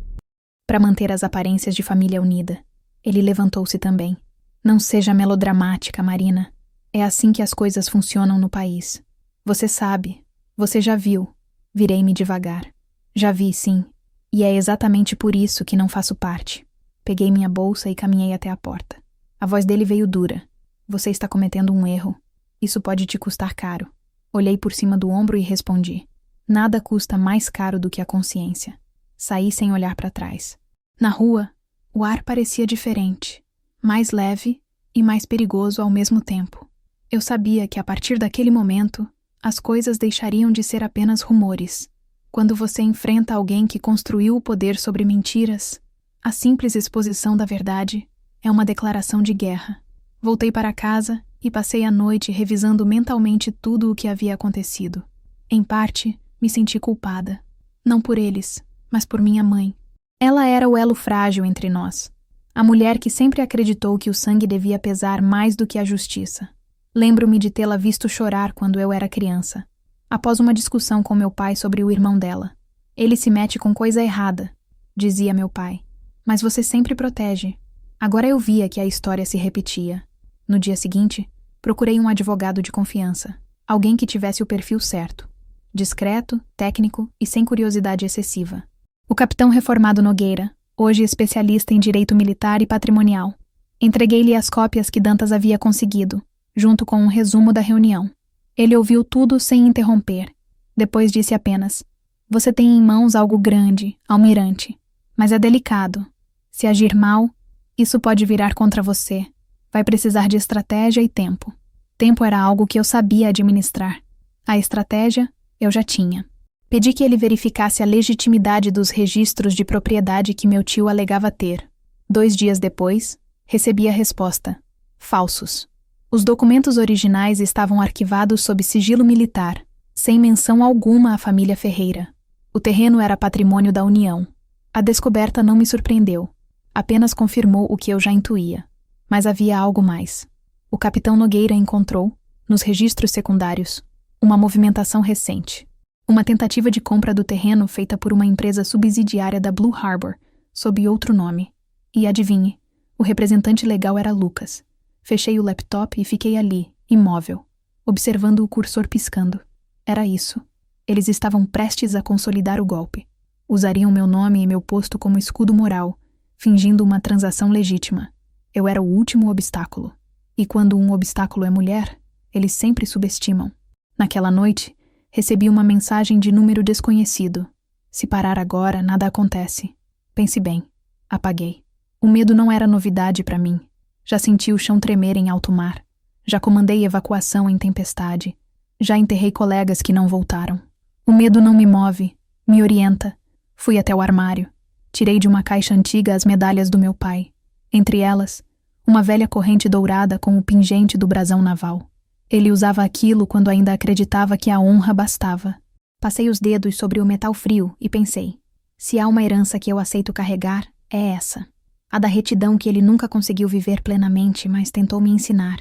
para manter as aparências de família unida. Ele levantou-se também. Não seja melodramática, Marina. É assim que as coisas funcionam no país. Você sabe, você já viu. Virei-me devagar. Já vi, sim. E é exatamente por isso que não faço parte. Peguei minha bolsa e caminhei até a porta. A voz dele veio dura. Você está cometendo um erro. Isso pode te custar caro. Olhei por cima do ombro e respondi. Nada custa mais caro do que a consciência. Saí sem olhar para trás. Na rua, o ar parecia diferente, mais leve e mais perigoso ao mesmo tempo. Eu sabia que a partir daquele momento, as coisas deixariam de ser apenas rumores. Quando você enfrenta alguém que construiu o poder sobre mentiras, a simples exposição da verdade é uma declaração de guerra. Voltei para casa e passei a noite revisando mentalmente tudo o que havia acontecido. Em parte, me senti culpada. Não por eles, mas por minha mãe. Ela era o elo frágil entre nós. A mulher que sempre acreditou que o sangue devia pesar mais do que a justiça. Lembro-me de tê-la visto chorar quando eu era criança, após uma discussão com meu pai sobre o irmão dela. Ele se mete com coisa errada, dizia meu pai. Mas você sempre protege. Agora eu via que a história se repetia. No dia seguinte, procurei um advogado de confiança, alguém que tivesse o perfil certo, discreto, técnico e sem curiosidade excessiva. O capitão reformado Nogueira, hoje especialista em direito militar e patrimonial. Entreguei-lhe as cópias que Dantas havia conseguido, junto com um resumo da reunião. Ele ouviu tudo sem interromper. Depois disse apenas: "Você tem em mãos algo grande, almirante, mas é delicado. Se agir mal, isso pode virar contra você. Vai precisar de estratégia e tempo." Tempo era algo que eu sabia administrar. A estratégia, eu já tinha. Pedi que ele verificasse a legitimidade dos registros de propriedade que meu tio alegava ter. 2 dias depois, recebi a resposta: falsos. Os documentos originais estavam arquivados sob sigilo militar, sem menção alguma à família Ferreira. O terreno era patrimônio da União. A descoberta não me surpreendeu. Apenas confirmou o que eu já intuía. Mas havia algo mais. O capitão Nogueira encontrou, nos registros secundários, uma movimentação recente. Uma tentativa de compra do terreno feita por uma empresa subsidiária da Blue Harbor, sob outro nome. E adivinhe, o representante legal era Lucas. Fechei o laptop e fiquei ali, imóvel, observando o cursor piscando. Era isso. Eles estavam prestes a consolidar o golpe. Usariam meu nome e meu posto como escudo moral, fingindo uma transação legítima. Eu era o último obstáculo. E quando um obstáculo é mulher, eles sempre subestimam. Naquela noite, recebi uma mensagem de número desconhecido. Se parar agora, nada acontece. Pense bem. Apaguei. O medo não era novidade para mim. Já senti o chão tremer em alto mar. Já comandei evacuação em tempestade. Já enterrei colegas que não voltaram. O medo não me move, me orienta. Fui até o armário. Tirei de uma caixa antiga as medalhas do meu pai. Entre elas, uma velha corrente dourada com o pingente do brasão naval. Ele usava aquilo quando ainda acreditava que a honra bastava. Passei os dedos sobre o metal frio e pensei: se há uma herança que eu aceito carregar, é essa. A da retidão que ele nunca conseguiu viver plenamente, mas tentou me ensinar.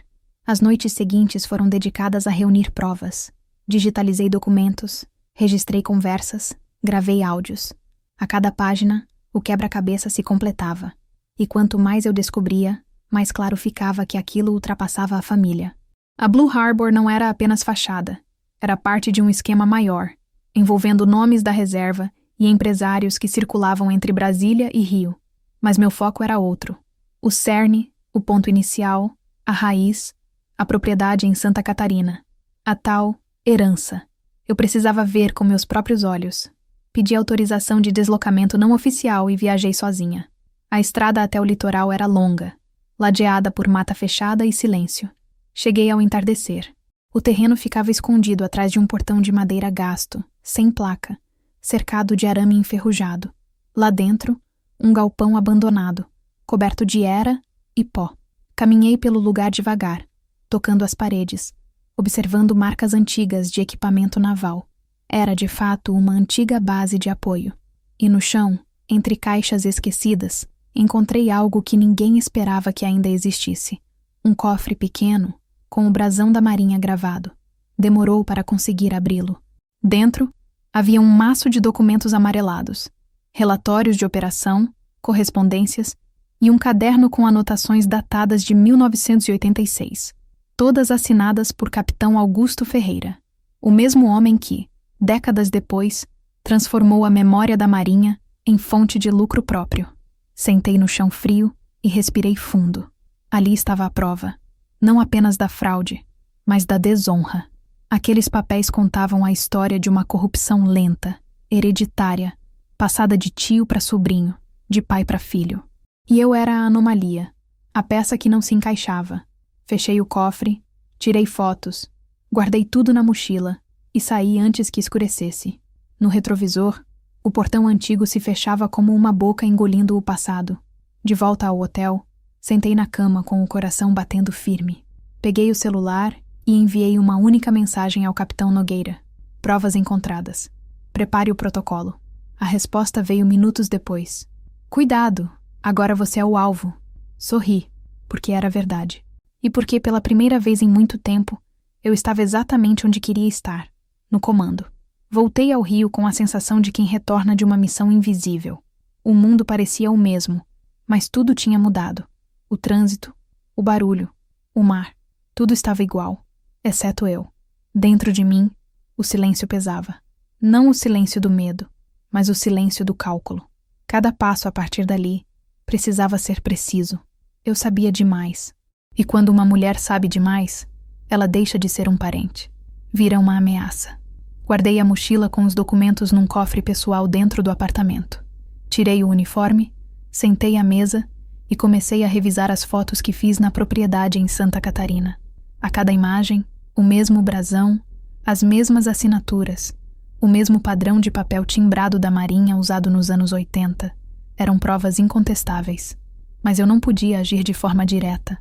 As noites seguintes foram dedicadas a reunir provas. Digitalizei documentos, registrei conversas, gravei áudios. A cada página, o quebra-cabeça se completava. E quanto mais eu descobria, mais claro ficava que aquilo ultrapassava a família. A Blue Harbor não era apenas fachada. Era parte de um esquema maior, envolvendo nomes da reserva e empresários que circulavam entre Brasília e Rio. Mas meu foco era outro. O cerne, o ponto inicial, a raiz, a propriedade em Santa Catarina. A tal herança. Eu precisava ver com meus próprios olhos. Pedi autorização de deslocamento não oficial e viajei sozinha. A estrada até o litoral era longa, ladeada por mata fechada e silêncio. Cheguei ao entardecer. O terreno ficava escondido atrás de um portão de madeira gasto, sem placa, cercado de arame enferrujado. Lá dentro, um galpão abandonado, coberto de era e pó. Caminhei pelo lugar devagar, tocando as paredes, observando marcas antigas de equipamento naval. Era, de fato, uma antiga base de apoio. E no chão, entre caixas esquecidas, encontrei algo que ninguém esperava que ainda existisse. Um cofre pequeno, com o brasão da Marinha gravado. Demorou para conseguir abri-lo. Dentro, havia um maço de documentos amarelados, relatórios de operação, correspondências e um caderno com anotações datadas de 1986, todas assinadas por Capitão Augusto Ferreira, o mesmo homem que, décadas depois, transformou a memória da Marinha em fonte de lucro próprio. Sentei no chão frio e respirei fundo. Ali estava a prova, não apenas da fraude, mas da desonra. Aqueles papéis contavam a história de uma corrupção lenta, hereditária, passada de tio para sobrinho, de pai para filho. E eu era a anomalia, a peça que não se encaixava. Fechei o cofre, tirei fotos, guardei tudo na mochila e saí antes que escurecesse. No retrovisor, o portão antigo se fechava como uma boca engolindo o passado. De volta ao hotel, sentei na cama com o coração batendo firme. Peguei o celular e enviei uma única mensagem ao capitão Nogueira. Provas encontradas. Prepare o protocolo. A resposta veio minutos depois. Cuidado, agora você é o alvo. Sorri, porque era verdade. E porque pela primeira vez em muito tempo, eu estava exatamente onde queria estar, no comando. Voltei ao Rio com a sensação de quem retorna de uma missão invisível. O mundo parecia o mesmo, mas tudo tinha mudado. O trânsito, o barulho, o mar, tudo estava igual, exceto eu. Dentro de mim, o silêncio pesava. Não o silêncio do medo, mas o silêncio do cálculo. Cada passo a partir dali precisava ser preciso. Eu sabia demais. E quando uma mulher sabe demais, ela deixa de ser um parente. Vira uma ameaça. Guardei a mochila com os documentos num cofre pessoal dentro do apartamento. Tirei o uniforme, sentei à mesa e comecei a revisar as fotos que fiz na propriedade em Santa Catarina. A cada imagem, o mesmo brasão, as mesmas assinaturas, o mesmo padrão de papel timbrado da Marinha usado nos anos 80. Eram provas incontestáveis. Mas eu não podia agir de forma direta.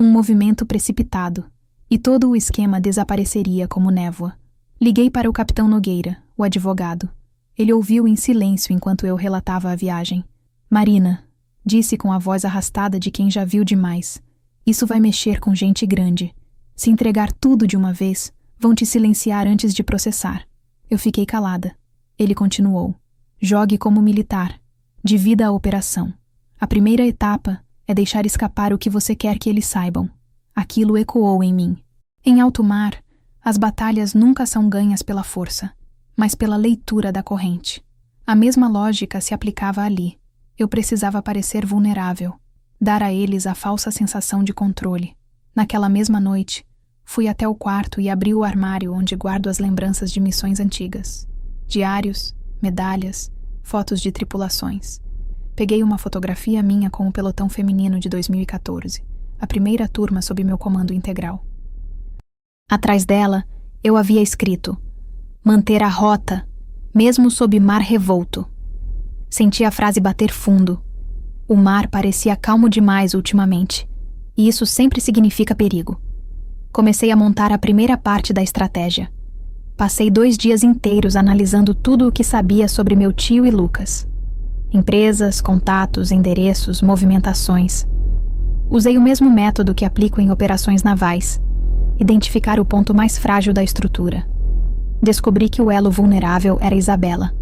Um movimento precipitado, e todo o esquema desapareceria como névoa. Liguei para o capitão Nogueira, o advogado. Ele ouviu em silêncio enquanto eu relatava a viagem. Marina, disse com a voz arrastada de quem já viu demais, isso vai mexer com gente grande. Se entregar tudo de uma vez, vão te silenciar antes de processar. Eu fiquei calada. Ele continuou. Jogue como militar. Divida a operação. A primeira etapa é deixar escapar o que você quer que eles saibam. Aquilo ecoou em mim. Em alto mar, as batalhas nunca são ganhas pela força, mas pela leitura da corrente. A mesma lógica se aplicava ali. Eu precisava parecer vulnerável, dar a eles a falsa sensação de controle. Naquela mesma noite, fui até o quarto e abri o armário onde guardo as lembranças de missões antigas. Diários, medalhas, fotos de tripulações. Peguei uma fotografia minha com o pelotão feminino de 2014, a primeira turma sob meu comando integral. Atrás dela, eu havia escrito: manter a rota, mesmo sob mar revolto. Senti a frase bater fundo. O mar parecia calmo demais ultimamente, e isso sempre significa perigo. Comecei a montar a primeira parte da estratégia. Passei 2 dias inteiros analisando tudo o que sabia sobre meu tio e Lucas. Empresas, contatos, endereços, movimentações. Usei o mesmo método que aplico em operações navais. Identificar o ponto mais frágil da estrutura. Descobri que o elo vulnerável era Isabela.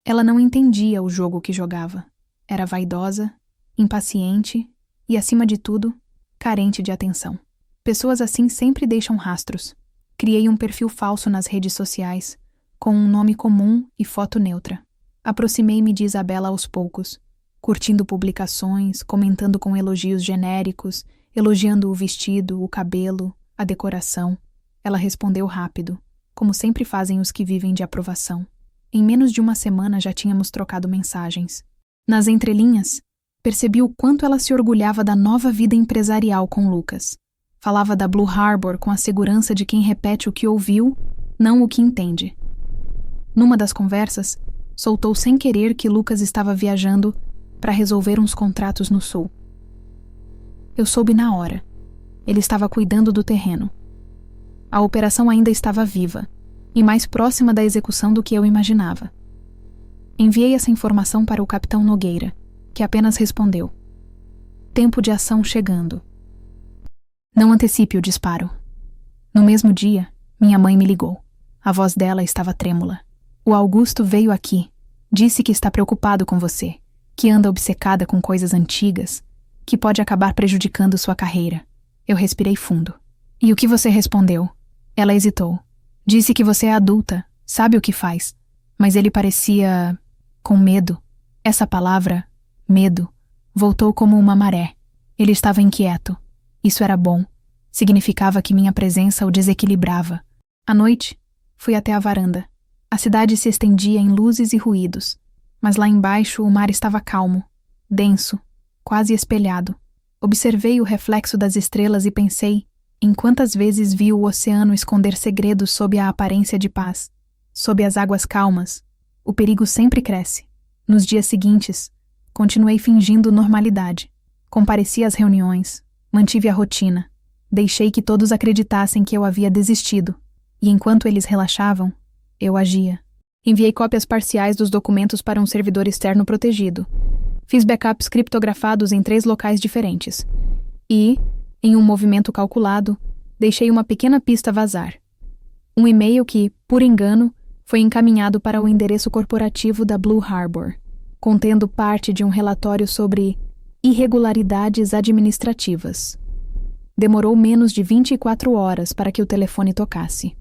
Ela não entendia o jogo que jogava. Era vaidosa, impaciente e, acima de tudo, carente de atenção. Pessoas assim sempre deixam rastros. Criei um perfil falso nas redes sociais, com um nome comum e foto neutra. Aproximei-me de Isabela aos poucos, curtindo publicações, comentando com elogios genéricos, elogiando o vestido, o cabelo, a decoração. Ela respondeu rápido, como sempre fazem os que vivem de aprovação. Em menos de uma semana já tínhamos trocado mensagens. Nas entrelinhas, percebi o quanto ela se orgulhava da nova vida empresarial com Lucas. Falava da Blue Harbor com a segurança de quem repete o que ouviu, não o que entende. Numa das conversas, soltou sem querer que Lucas estava viajando para resolver uns contratos no sul. Eu soube na hora. Ele estava cuidando do terreno. A operação ainda estava viva e mais próxima da execução do que eu imaginava. Enviei essa informação para o capitão Nogueira, que apenas respondeu: tempo de ação chegando. Não antecipe o disparo. No mesmo dia, minha mãe me ligou. A voz dela estava trêmula. O Augusto veio aqui. Disse que está preocupado com você, que anda obcecada com coisas antigas, que pode acabar prejudicando sua carreira. Eu respirei fundo. E o que você respondeu? Ela hesitou. Disse que você é adulta, sabe o que faz. Mas ele parecia com medo. Essa palavra, medo, voltou como uma maré. Ele estava inquieto. Isso era bom. Significava que minha presença o desequilibrava. À noite, fui até a varanda. A cidade se estendia em luzes e ruídos, mas lá embaixo o mar estava calmo, denso, quase espelhado. Observei o reflexo das estrelas e pensei em quantas vezes vi o oceano esconder segredos sob a aparência de paz. Sob as águas calmas, o perigo sempre cresce. Nos dias seguintes, continuei fingindo normalidade. Compareci às reuniões, mantive a rotina, deixei que todos acreditassem que eu havia desistido, e enquanto eles relaxavam, eu agia. Enviei cópias parciais dos documentos para um servidor externo protegido. Fiz backups criptografados em 3 locais diferentes. E, em um movimento calculado, deixei uma pequena pista vazar. Um e-mail que, por engano, foi encaminhado para o endereço corporativo da Blue Harbor, contendo parte de um relatório sobre Irregularidades administrativas. Demorou menos de 24 horas para que o telefone tocasse.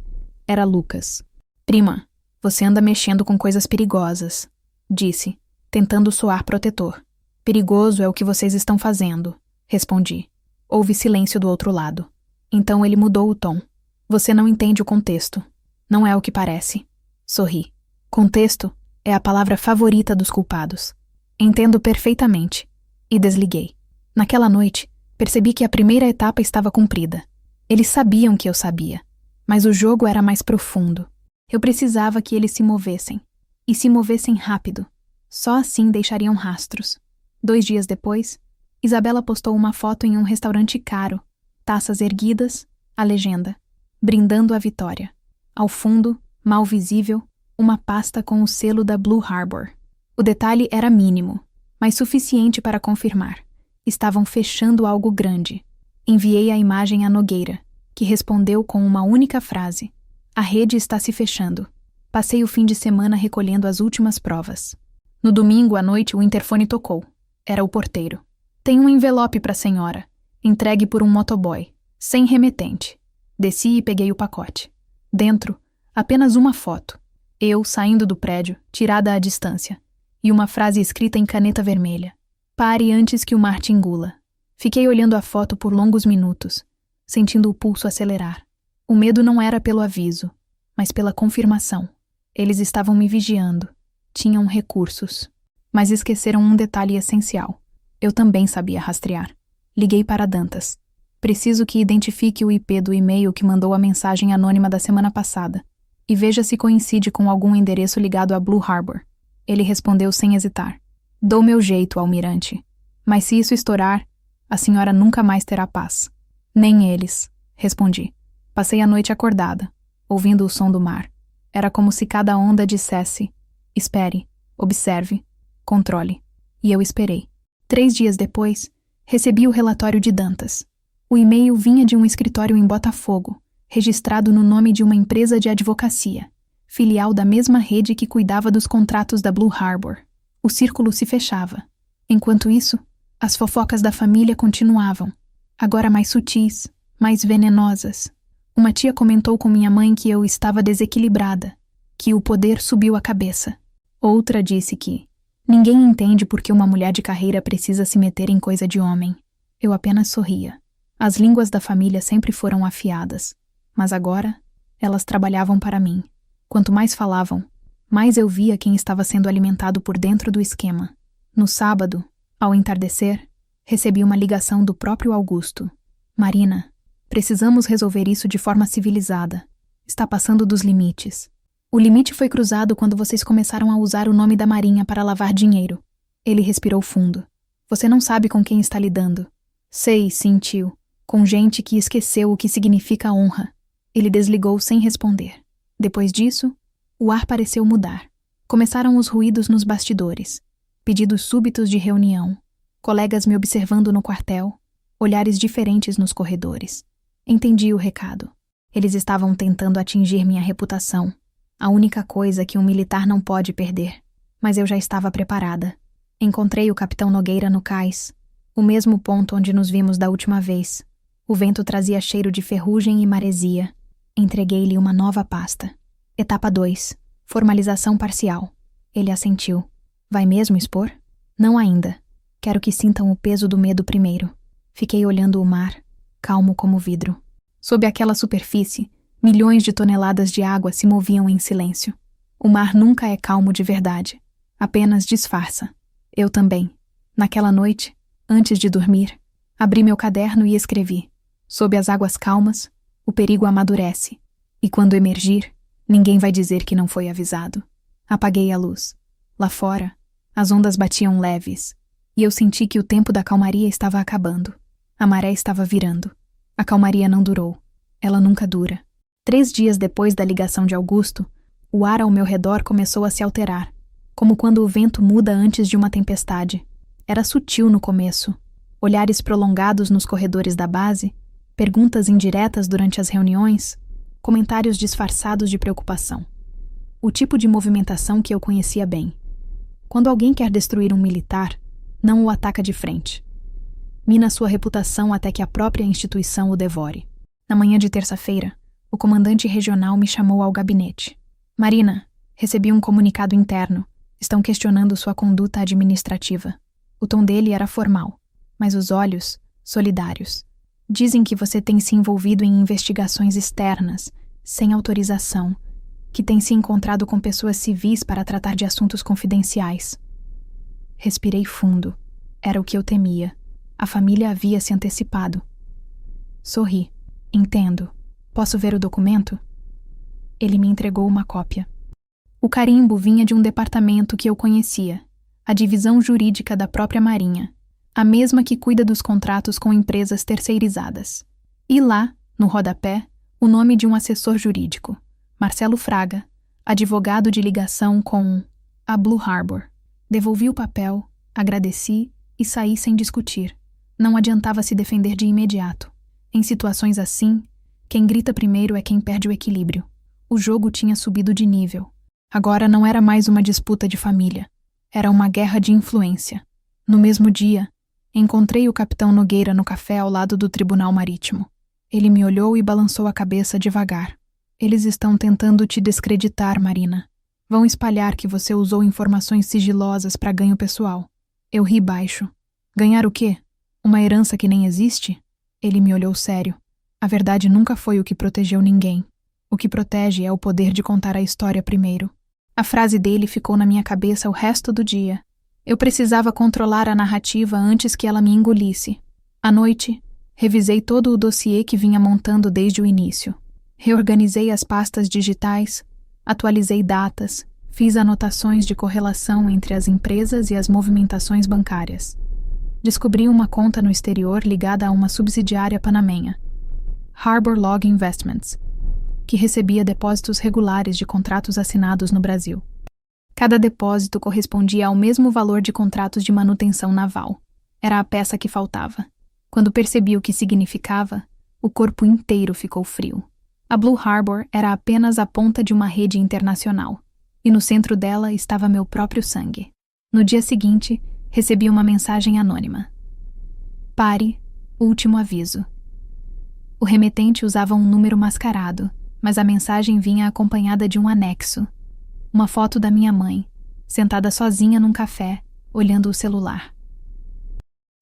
Era Lucas. Prima, você anda mexendo com coisas perigosas, disse, tentando soar protetor. Perigoso é o que vocês estão fazendo, respondi. Houve silêncio do outro lado. Então ele mudou o tom. Você não entende o contexto. Não é o que parece. Sorri. Contexto é a palavra favorita dos culpados. Entendo perfeitamente. E desliguei. Naquela noite, percebi que a primeira etapa estava cumprida. Eles sabiam que eu sabia. Mas o jogo era mais profundo. Eu precisava que eles se movessem. E se movessem rápido. Só assim deixariam rastros. 2 dias depois, Isabela postou uma foto em um restaurante caro. Taças erguidas, a legenda. Brindando a vitória. Ao fundo, mal visível, uma pasta com o selo da Blue Harbor. O detalhe era mínimo, mas suficiente para confirmar. Estavam fechando algo grande. Enviei a imagem a Nogueira, que respondeu com uma única frase. A rede está se fechando. Passei o fim de semana recolhendo as últimas provas. No domingo à noite o interfone tocou. Era o porteiro. Tem um envelope para a senhora. Entregue por um motoboy. Sem remetente. Desci e peguei o pacote. Dentro, apenas uma foto. Eu saindo do prédio, tirada à distância. E uma frase escrita em caneta vermelha. Pare antes que o mar te engula. Fiquei olhando a foto por longos minutos, sentindo o pulso acelerar. O medo não era pelo aviso, mas pela confirmação. Eles estavam me vigiando. Tinham recursos. Mas esqueceram um detalhe essencial. Eu também sabia rastrear. Liguei para Dantas. Preciso que identifique o IP do e-mail que mandou a mensagem anônima da semana passada e veja se coincide com algum endereço ligado a Blue Harbor. Ele respondeu sem hesitar. Dou meu jeito, almirante. Mas se isso estourar, a senhora nunca mais terá paz. Nem eles, respondi. Passei a noite acordada, ouvindo o som do mar. Era como se cada onda dissesse: espere, observe, controle. E eu esperei. 3 dias depois, recebi o relatório de Dantas. O e-mail vinha de um escritório em Botafogo, registrado no nome de uma empresa de advocacia, filial da mesma rede que cuidava dos contratos da Blue Harbor. O círculo se fechava. Enquanto isso, as fofocas da família continuavam, agora mais sutis, mais venenosas. Uma tia comentou com minha mãe que eu estava desequilibrada, que o poder subiu a cabeça. Outra disse que ninguém entende por que uma mulher de carreira precisa se meter em coisa de homem. Eu apenas sorria. As línguas da família sempre foram afiadas, mas agora elas trabalhavam para mim. Quanto mais falavam, mais eu via quem estava sendo alimentado por dentro do esquema. No sábado, ao entardecer, recebi uma ligação do próprio Augusto. Marina, precisamos resolver isso de forma civilizada. Está passando dos limites. O limite foi cruzado quando vocês começaram a usar o nome da Marinha para lavar dinheiro. Ele respirou fundo. Você não sabe com quem está lidando. Sei, sim, tio. Com gente que esqueceu o que significa honra. Ele desligou sem responder. Depois disso, o ar pareceu mudar. Começaram os ruídos nos bastidores. Pedidos súbitos de reunião. Colegas me observando no quartel. Olhares diferentes nos corredores. Entendi o recado. Eles estavam tentando atingir minha reputação. A única coisa que um militar não pode perder. Mas eu já estava preparada. Encontrei o capitão Nogueira no cais. O mesmo ponto onde nos vimos da última vez. O vento trazia cheiro de ferrugem e maresia. Entreguei-lhe uma nova pasta. Etapa 2. Formalização parcial. Ele assentiu. Vai mesmo expor? Não ainda. Quero que sintam o peso do medo primeiro. Fiquei olhando o mar, calmo como vidro. Sob aquela superfície, milhões de toneladas de água se moviam em silêncio. O mar nunca é calmo de verdade. Apenas disfarça. Eu também. Naquela noite, antes de dormir, abri meu caderno e escrevi. Sob as águas calmas, o perigo amadurece. E quando emergir, ninguém vai dizer que não foi avisado. Apaguei a luz. Lá fora, as ondas batiam leves, e eu senti que o tempo da calmaria estava acabando. A maré estava virando. A calmaria não durou. Ela nunca dura. 3 dias depois da ligação de Augusto, o ar ao meu redor começou a se alterar, como quando o vento muda antes de uma tempestade. Era sutil no começo. Olhares prolongados nos corredores da base, perguntas indiretas durante as reuniões, comentários disfarçados de preocupação. O tipo de movimentação que eu conhecia bem. Quando alguém quer destruir um militar, não o ataca de frente. mina sua reputação até que a própria instituição o devore. Na manhã de terça-feira, o comandante regional me chamou ao gabinete. Marina, recebi um comunicado interno. Estão questionando sua conduta administrativa. O tom dele era formal, mas os olhos, solidários. Dizem que você tem se envolvido em investigações externas, sem autorização, que tem se encontrado com pessoas civis para tratar de assuntos confidenciais. Respirei fundo. Era o que eu temia. A família havia se antecipado. Sorri. Entendo. Posso ver o documento? Ele me entregou uma cópia. O carimbo vinha de um departamento que eu conhecia, a divisão jurídica da própria Marinha, a mesma que cuida dos contratos com empresas terceirizadas. E lá, no rodapé, o nome de um assessor jurídico, Marcelo Fraga, advogado de ligação com a Blue Harbor. Devolvi o papel, agradeci e saí sem discutir. Não adiantava se defender de imediato. Em situações assim, quem grita primeiro é quem perde o equilíbrio. O jogo tinha subido de nível. Agora não era mais uma disputa de família. Era uma guerra de influência. No mesmo dia, encontrei o capitão Nogueira no café ao lado do Tribunal Marítimo. Ele me olhou e balançou a cabeça devagar. Eles estão tentando te descreditar, Marina. Vão espalhar que você usou informações sigilosas para ganho pessoal. Eu ri baixo. Ganhar o quê? Uma herança que nem existe? Ele me olhou sério. A verdade nunca foi o que protegeu ninguém. O que protege é o poder de contar a história primeiro. A frase dele ficou na minha cabeça o resto do dia. Eu precisava controlar a narrativa antes que ela me engolisse. À noite, revisei todo o dossiê que vinha montando desde o início. Reorganizei as pastas digitais, atualizei datas, fiz anotações de correlação entre as empresas e as movimentações bancárias. Descobri uma conta no exterior ligada a uma subsidiária panamenha, Harbor Log Investments, que recebia depósitos regulares de contratos assinados no Brasil. Cada depósito correspondia ao mesmo valor de contratos de manutenção naval. Era a peça que faltava. Quando percebi o que significava, o corpo inteiro ficou frio. A Blue Harbor era apenas a ponta de uma rede internacional, e no centro dela estava meu próprio sangue. No dia seguinte, recebi uma mensagem anônima. Pare, último aviso. O remetente usava um número mascarado, mas a mensagem vinha acompanhada de um anexo. Uma foto da minha mãe, sentada sozinha num café, olhando o celular.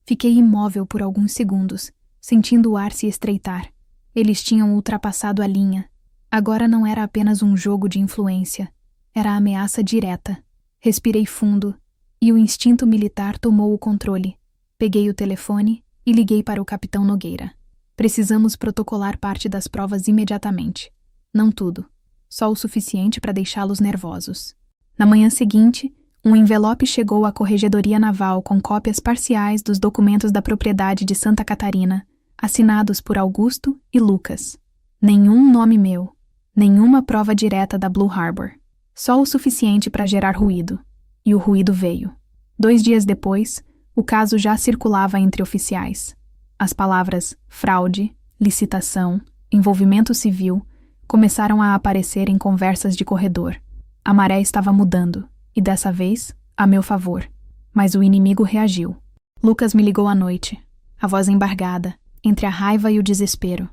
Fiquei imóvel por alguns segundos, sentindo o ar se estreitar. Eles tinham ultrapassado a linha. Agora não era apenas um jogo de influência. Era a ameaça direta. Respirei fundo, e o instinto militar tomou o controle. Peguei o telefone e liguei para o capitão Nogueira. Precisamos protocolar parte das provas imediatamente. Não tudo, só o suficiente para deixá-los nervosos. Na manhã seguinte, um envelope chegou à Corregedoria Naval com cópias parciais dos documentos da propriedade de Santa Catarina, assinados por Augusto e Lucas. Nenhum nome meu, nenhuma prova direta da Blue Harbor. Só o suficiente para gerar ruído. E o ruído veio. 2 dias depois, o caso já circulava entre oficiais. As palavras fraude, licitação, envolvimento civil começaram a aparecer em conversas de corredor. A maré estava mudando, e dessa vez, a meu favor. Mas o inimigo reagiu. Lucas me ligou à noite, a voz embargada, entre a raiva e o desespero.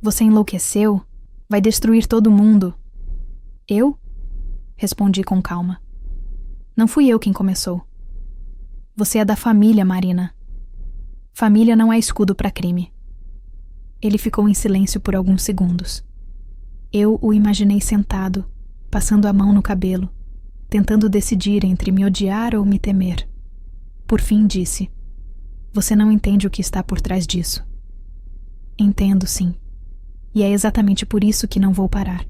Você enlouqueceu? Vai destruir todo mundo. Eu? Respondi com calma. Não fui eu quem começou. Você é da família, Marina. Família não é escudo para crime. Ele ficou em silêncio por alguns segundos. Eu o imaginei sentado, passando a mão no cabelo, tentando decidir entre me odiar ou me temer. Por fim disse: Você não entende o que está por trás disso. Entendo, sim. E é exatamente por isso que não vou parar.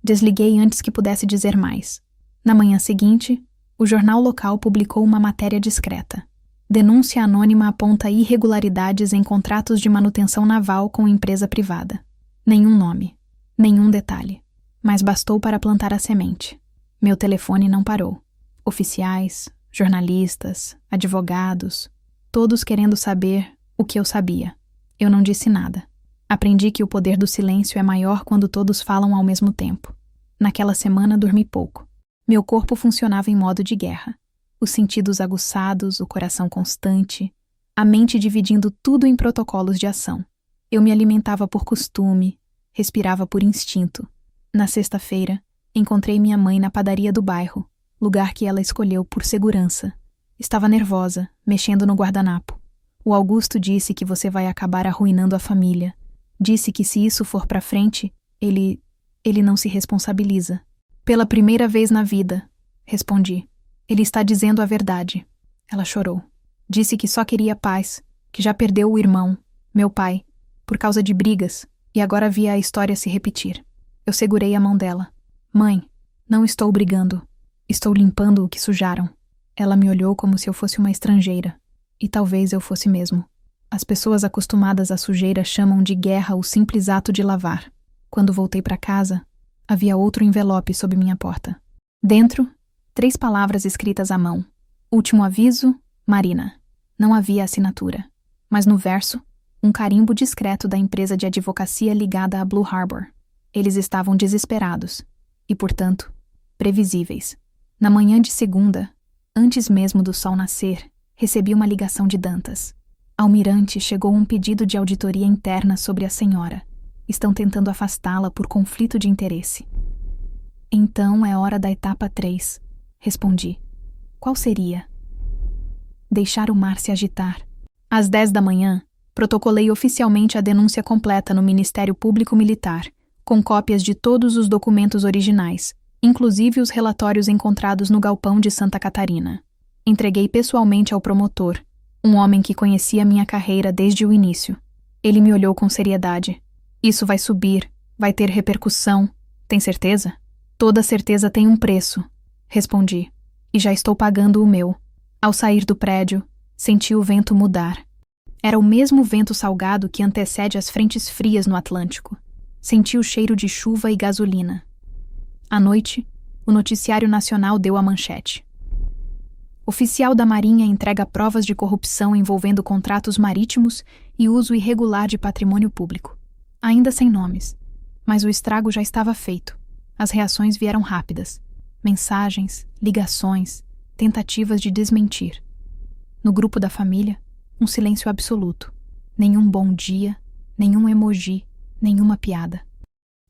Desliguei antes que pudesse dizer mais. Na manhã seguinte, o jornal local publicou uma matéria discreta. Denúncia anônima aponta irregularidades em contratos de manutenção naval com empresa privada. Nenhum nome, nenhum detalhe. Mas bastou para plantar a semente. Meu telefone não parou. Oficiais, jornalistas, advogados, todos querendo saber o que eu sabia. Eu não disse nada. Aprendi que o poder do silêncio é maior quando todos falam ao mesmo tempo. Naquela semana dormi pouco. Meu corpo funcionava em modo de guerra. Os sentidos aguçados, o coração constante, a mente dividindo tudo em protocolos de ação. Eu me alimentava por costume, respirava por instinto. Na sexta-feira, encontrei minha mãe na padaria do bairro, lugar que ela escolheu por segurança. Estava nervosa, mexendo no guardanapo. O Augusto disse que você vai acabar arruinando a família. Disse que se isso for pra frente, ele não se responsabiliza. Pela primeira vez na vida, respondi. Ele está dizendo a verdade. Ela chorou. Disse que só queria paz, que já perdeu o irmão, meu pai, por causa de brigas, e agora via a história se repetir. Eu segurei a mão dela. Mãe, não estou brigando. Estou limpando o que sujaram. Ela me olhou como se eu fosse uma estrangeira. E talvez eu fosse mesmo. As pessoas acostumadas à sujeira chamam de guerra o simples ato de lavar. Quando voltei para casa, havia outro envelope sob minha porta. Dentro, 3 palavras escritas à mão. Último aviso, Marina. Não havia assinatura. Mas no verso, um carimbo discreto da empresa de advocacia ligada a Blue Harbor. Eles estavam desesperados. E, portanto, previsíveis. Na manhã de segunda, antes mesmo do sol nascer, recebi uma ligação de Dantas. Almirante, chegou um pedido de auditoria interna sobre a senhora. Estão tentando afastá-la por conflito de interesse. Então é hora da etapa 3, respondi. Qual seria? Deixar o mar se agitar. Às 10 da manhã, protocolei oficialmente a denúncia completa no Ministério Público Militar, com cópias de todos os documentos originais, inclusive os relatórios encontrados no galpão de Santa Catarina. Entreguei pessoalmente ao promotor, um homem que conhecia minha carreira desde o início. Ele me olhou com seriedade. Isso vai subir, vai ter repercussão. Tem certeza? Toda certeza tem um preço, respondi. E já estou pagando o meu. Ao sair do prédio, senti o vento mudar. Era o mesmo vento salgado que antecede as frentes frias no Atlântico. Senti o cheiro de chuva e gasolina. À noite, o noticiário nacional deu a manchete. Oficial da Marinha entrega provas de corrupção envolvendo contratos marítimos e uso irregular de patrimônio público. Ainda sem nomes, mas o estrago já estava feito. As reações vieram rápidas. Mensagens, ligações, tentativas de desmentir. No grupo da família, um silêncio absoluto. Nenhum bom dia, nenhum emoji, nenhuma piada.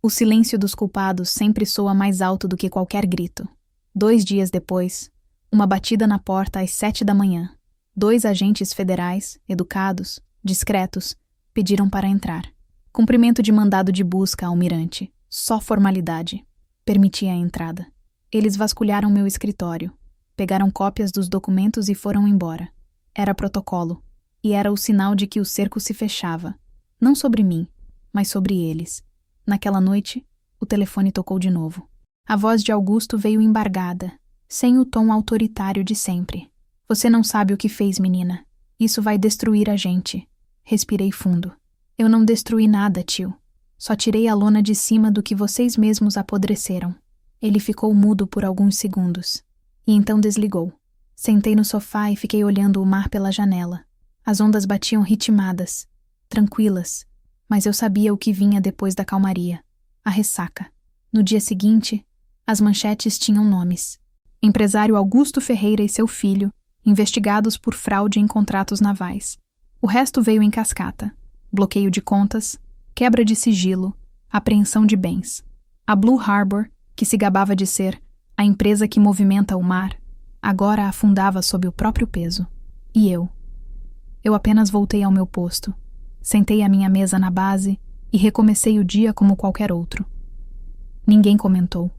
O silêncio dos culpados sempre soa mais alto do que qualquer grito. 2 dias depois, uma batida na porta às 7 da manhã. 2 agentes federais, educados, discretos, pediram para entrar. Cumprimento de mandado de busca, almirante. Só formalidade. Permiti a entrada. Eles vasculharam meu escritório, pegaram cópias dos documentos e foram embora. Era protocolo, e era o sinal de que o cerco se fechava. Não sobre mim, mas sobre eles. Naquela noite, o telefone tocou de novo. A voz de Augusto veio embargada, sem o tom autoritário de sempre. Você não sabe o que fez, menina. Isso vai destruir a gente. Respirei fundo. Eu não destruí nada, tio. Só tirei a lona de cima do que vocês mesmos apodreceram. Ele ficou mudo por alguns segundos. E então desligou. Sentei no sofá e fiquei olhando o mar pela janela. As ondas batiam ritmadas, tranquilas, mas eu sabia o que vinha depois da calmaria. A ressaca. No dia seguinte, as manchetes tinham nomes. Empresário Augusto Ferreira e seu filho, investigados por fraude em contratos navais. O resto veio em cascata. Bloqueio de contas, quebra de sigilo, apreensão de bens. A Blue Harbor, que se gabava de ser a empresa que movimenta o mar, agora afundava sob o próprio peso. E eu? Eu apenas voltei ao meu posto, sentei à minha mesa na base e recomecei o dia como qualquer outro. Ninguém comentou.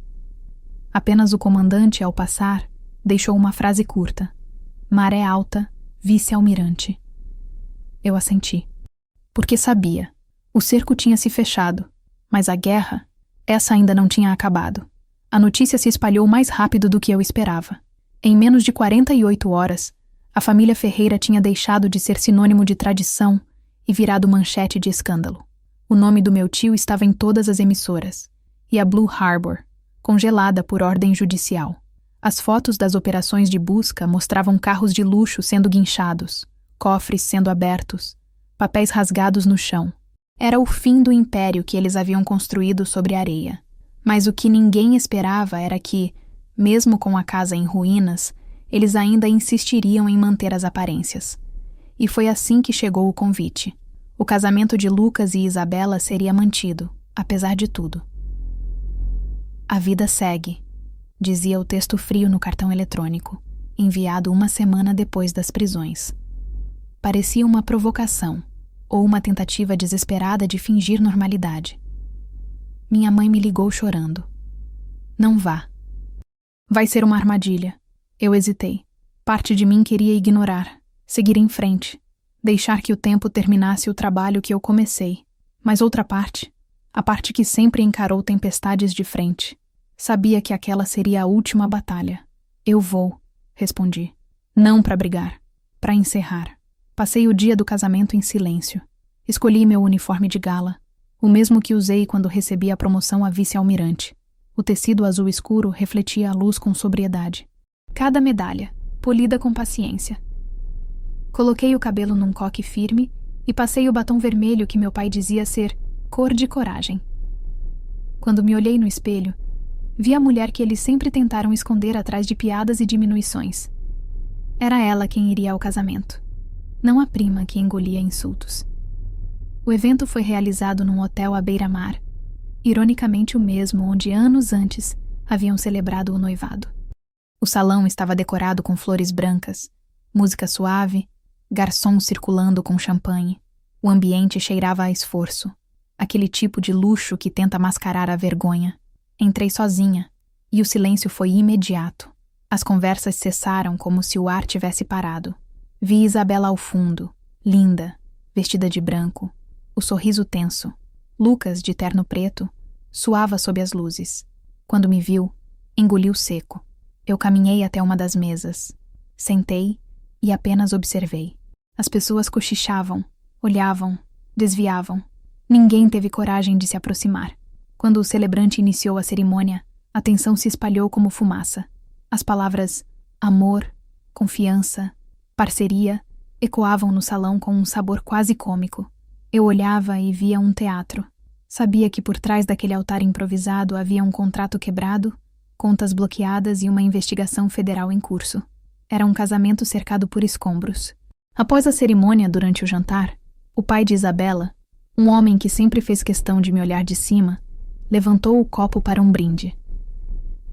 Apenas o comandante, ao passar, deixou uma frase curta. Maré alta, vice-almirante. Eu assenti. Porque sabia. O cerco tinha se fechado, mas a guerra, essa ainda não tinha acabado. A notícia se espalhou mais rápido do que eu esperava. Em menos de 48 horas, a família Ferreira tinha deixado de ser sinônimo de tradição e virado manchete de escândalo. O nome do meu tio estava em todas as emissoras, e a Blue Harbor, congelada por ordem judicial. As fotos das operações de busca mostravam carros de luxo sendo guinchados, cofres sendo abertos, papéis rasgados no chão. Era o fim do império que eles haviam construído sobre a areia. Mas o que ninguém esperava era que, mesmo com a casa em ruínas, eles ainda insistiriam em manter as aparências. E foi assim que chegou o convite. O casamento de Lucas e Isabela seria mantido, apesar de tudo. A vida segue, dizia o texto frio no cartão eletrônico, enviado uma semana depois das prisões. Parecia uma provocação, ou uma tentativa desesperada de fingir normalidade. Minha mãe me ligou chorando. Não vá. Vai ser uma armadilha. Eu hesitei. Parte de mim queria ignorar, seguir em frente, deixar que o tempo terminasse o trabalho que eu comecei. Mas outra parte, a parte que sempre encarou tempestades de frente, sabia que aquela seria a última batalha. Eu vou, respondi. Não para brigar, para encerrar. Passei o dia do casamento em silêncio. Escolhi meu uniforme de gala, o mesmo que usei quando recebi a promoção a vice-almirante. O tecido azul escuro refletia a luz com sobriedade. Cada medalha, polida com paciência. Coloquei o cabelo num coque firme e passei o batom vermelho que meu pai dizia ser cor de coragem. Quando me olhei no espelho, vi a mulher que eles sempre tentaram esconder atrás de piadas e diminuições. Era ela quem iria ao casamento, não a prima que engolia insultos. O evento foi realizado num hotel à beira-mar, ironicamente o mesmo onde anos antes haviam celebrado o noivado. O salão estava decorado com flores brancas, música suave, garçons circulando com champanhe. O ambiente cheirava a esforço, aquele tipo de luxo que tenta mascarar a vergonha. Entrei sozinha, e o silêncio foi imediato. As conversas cessaram como se o ar tivesse parado. Vi Isabela ao fundo, linda, vestida de branco, o sorriso tenso. Lucas, de terno preto, suava sob as luzes. Quando me viu, engoliu seco. Eu caminhei até uma das mesas. Sentei e apenas observei. As pessoas cochichavam, olhavam, desviavam. Ninguém teve coragem de se aproximar. Quando o celebrante iniciou a cerimônia, a tensão se espalhou como fumaça. As palavras amor, confiança, parceria ecoavam no salão com um sabor quase cômico. Eu olhava e via um teatro. Sabia que por trás daquele altar improvisado havia um contrato quebrado, contas bloqueadas e uma investigação federal em curso. Era um casamento cercado por escombros. Após a cerimônia, durante o jantar, o pai de Isabela, um homem que sempre fez questão de me olhar de cima, levantou o copo para um brinde.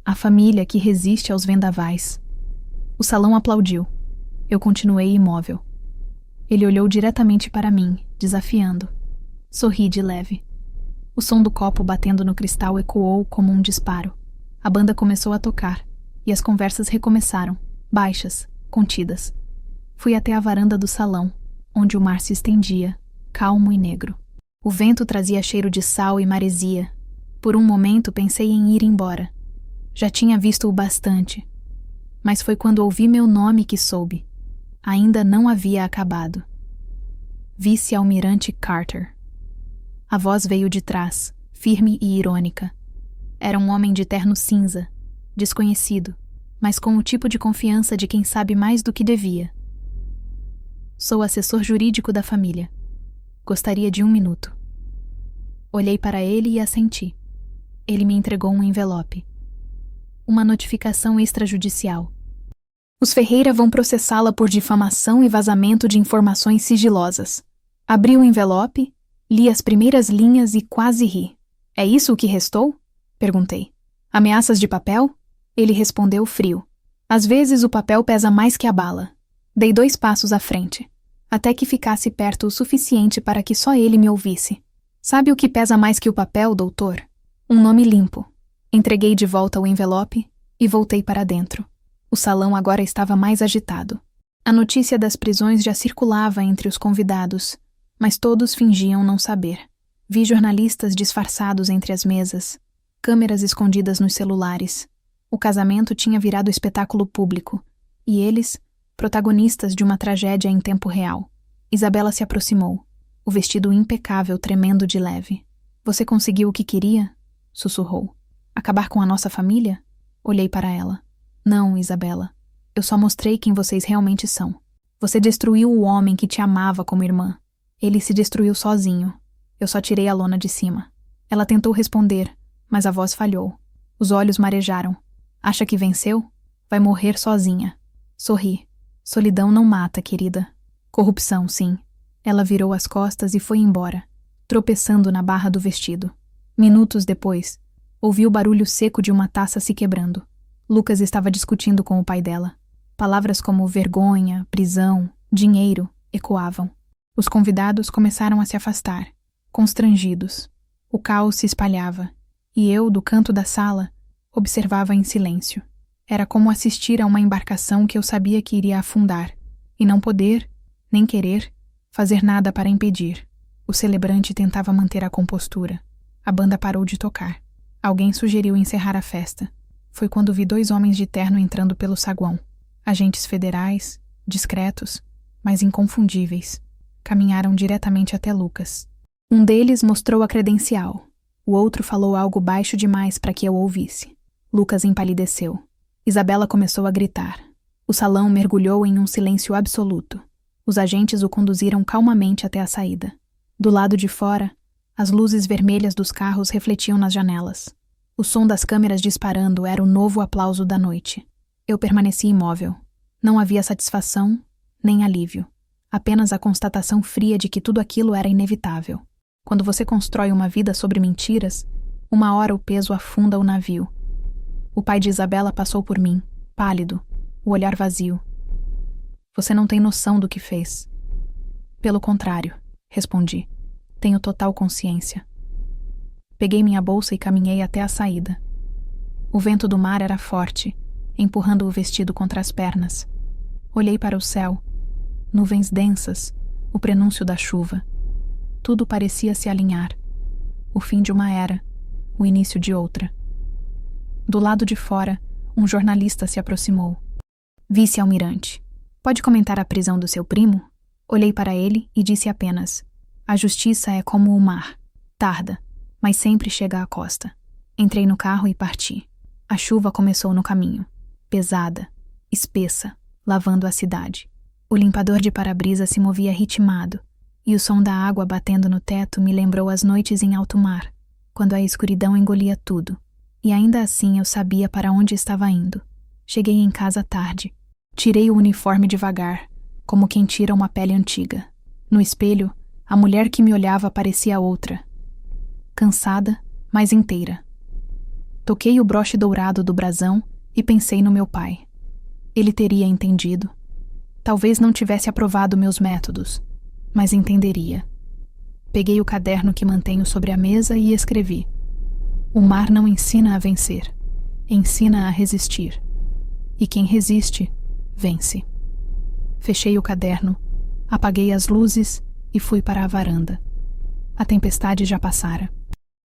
A família que resiste aos vendavais. O salão aplaudiu. Eu continuei imóvel. Ele olhou diretamente para mim, desafiando. Sorri de leve. O som do copo batendo no cristal ecoou como um disparo. A banda começou a tocar, e as conversas recomeçaram, baixas, contidas. Fui até a varanda do salão, onde o mar se estendia, calmo e negro. O vento trazia cheiro de sal e maresia. Por um momento pensei em ir embora. Já tinha visto o bastante. Mas foi quando ouvi meu nome que soube. Ainda não havia acabado. Vice-almirante Carter. A voz veio de trás, firme e irônica. Era um homem de terno cinza, desconhecido, mas com o tipo de confiança de quem sabe mais do que devia. Sou assessor jurídico da família. Gostaria de 1 minuto. Olhei para ele e assenti. Ele me entregou um envelope. Uma notificação extrajudicial. Os Ferreira vão processá-la por difamação e vazamento de informações sigilosas. Abri o envelope, li as primeiras linhas e quase ri. É isso o que restou? Perguntei. Ameaças de papel? Ele respondeu frio. Às vezes o papel pesa mais que a bala. Dei 2 passos à frente, até que ficasse perto o suficiente para que só ele me ouvisse. Sabe o que pesa mais que o papel, doutor? Um nome limpo. Entreguei de volta o envelope e voltei para dentro. O salão agora estava mais agitado. A notícia das prisões já circulava entre os convidados, mas todos fingiam não saber. Vi jornalistas disfarçados entre as mesas, câmeras escondidas nos celulares. O casamento tinha virado espetáculo público, e eles, protagonistas de uma tragédia em tempo real. Isabela se aproximou, o vestido impecável tremendo de leve. Você conseguiu o que queria? Sussurrou. Acabar com a nossa família? Olhei para ela. Não, Isabela. Eu só mostrei quem vocês realmente são. Você destruiu o homem que te amava como irmã. Ele se destruiu sozinho. Eu só tirei a lona de cima. Ela tentou responder, mas a voz falhou. Os olhos marejaram. Acha que venceu? Vai morrer sozinha. Sorri. Solidão não mata, querida. Corrupção, sim. Ela virou as costas e foi embora, tropeçando na barra do vestido. Minutos depois, ouvi o barulho seco de uma taça se quebrando. Lucas estava discutindo com o pai dela. Palavras como vergonha, prisão, dinheiro ecoavam. Os convidados começaram a se afastar, constrangidos. O caos se espalhava, e eu, do canto da sala, observava em silêncio. Era como assistir a uma embarcação que eu sabia que iria afundar, e não poder, nem querer, fazer nada para impedir. O celebrante tentava manter a compostura. A banda parou de tocar. Alguém sugeriu encerrar a festa. Foi quando vi 2 homens de terno entrando pelo saguão. Agentes federais, discretos, mas inconfundíveis. Caminharam diretamente até Lucas. Um deles mostrou a credencial. O outro falou algo baixo demais para que eu ouvisse. Lucas empalideceu. Isabela começou a gritar. O salão mergulhou em um silêncio absoluto. Os agentes o conduziram calmamente até a saída. Do lado de fora, as luzes vermelhas dos carros refletiam nas janelas. O som das câmeras disparando era o novo aplauso da noite. Eu permaneci imóvel. Não havia satisfação, nem alívio. Apenas a constatação fria de que tudo aquilo era inevitável. Quando você constrói uma vida sobre mentiras, uma hora o peso afunda o navio. O pai de Isabela passou por mim, pálido, o olhar vazio. Você não tem noção do que fez. Pelo contrário, respondi. Tenho total consciência. Peguei minha bolsa e caminhei até a saída. O vento do mar era forte, empurrando o vestido contra as pernas. Olhei para o céu. Nuvens densas, o prenúncio da chuva. Tudo parecia se alinhar. O fim de uma era, o início de outra. Do lado de fora, um jornalista se aproximou. Vice-almirante, pode comentar a prisão do seu primo? Olhei para ele e disse apenas: a justiça é como o mar. Tarda, mas sempre chega à costa. Entrei no carro e parti. A chuva começou no caminho. Pesada, espessa, lavando a cidade. O limpador de para-brisa se movia ritmado, e o som da água batendo no teto me lembrou as noites em alto mar, quando a escuridão engolia tudo. E ainda assim eu sabia para onde estava indo. Cheguei em casa tarde. Tirei o uniforme devagar, como quem tira uma pele antiga. No espelho, a mulher que me olhava parecia outra. Cansada, mas inteira. Toquei o broche dourado do brasão e pensei no meu pai. Ele teria entendido. Talvez não tivesse aprovado meus métodos, mas entenderia. Peguei o caderno que mantenho sobre a mesa e escrevi: o mar não ensina a vencer, ensina a resistir. E quem resiste, vence. Fechei o caderno, apaguei as luzes e fui para a varanda. A tempestade já passara.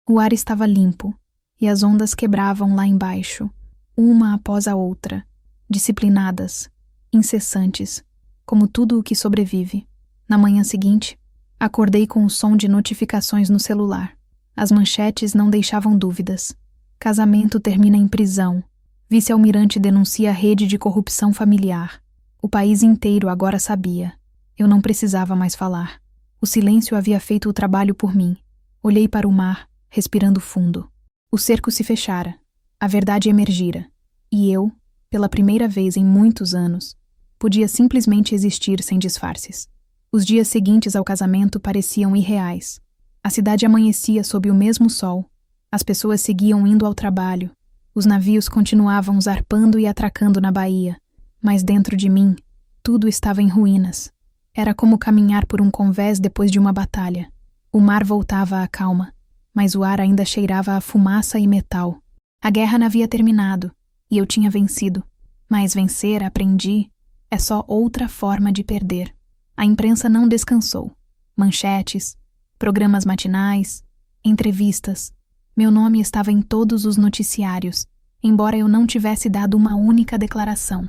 O ar estava limpo e as ondas quebravam lá embaixo, uma após a outra, disciplinadas, incessantes, como tudo o que sobrevive. Na manhã seguinte, acordei com o som de notificações no celular. As manchetes não deixavam dúvidas. Casamento termina em prisão. Vice-almirante denuncia a rede de corrupção familiar. O país inteiro agora sabia. Eu não precisava mais falar. O silêncio havia feito o trabalho por mim. Olhei para o mar, respirando fundo. O cerco se fechara. A verdade emergira. E eu, pela primeira vez em muitos anos, podia simplesmente existir sem disfarces. Os dias seguintes ao casamento pareciam irreais. A cidade amanhecia sob o mesmo sol. As pessoas seguiam indo ao trabalho. Os navios continuavam zarpando e atracando na baía. Mas dentro de mim, tudo estava em ruínas. Era como caminhar por um convés depois de uma batalha. O mar voltava à calma, mas o ar ainda cheirava a fumaça e metal. A guerra não havia terminado, e eu tinha vencido. Mas vencer, aprendi, é só outra forma de perder. A imprensa não descansou. Manchetes, programas matinais, entrevistas. Meu nome estava em todos os noticiários, embora eu não tivesse dado uma única declaração.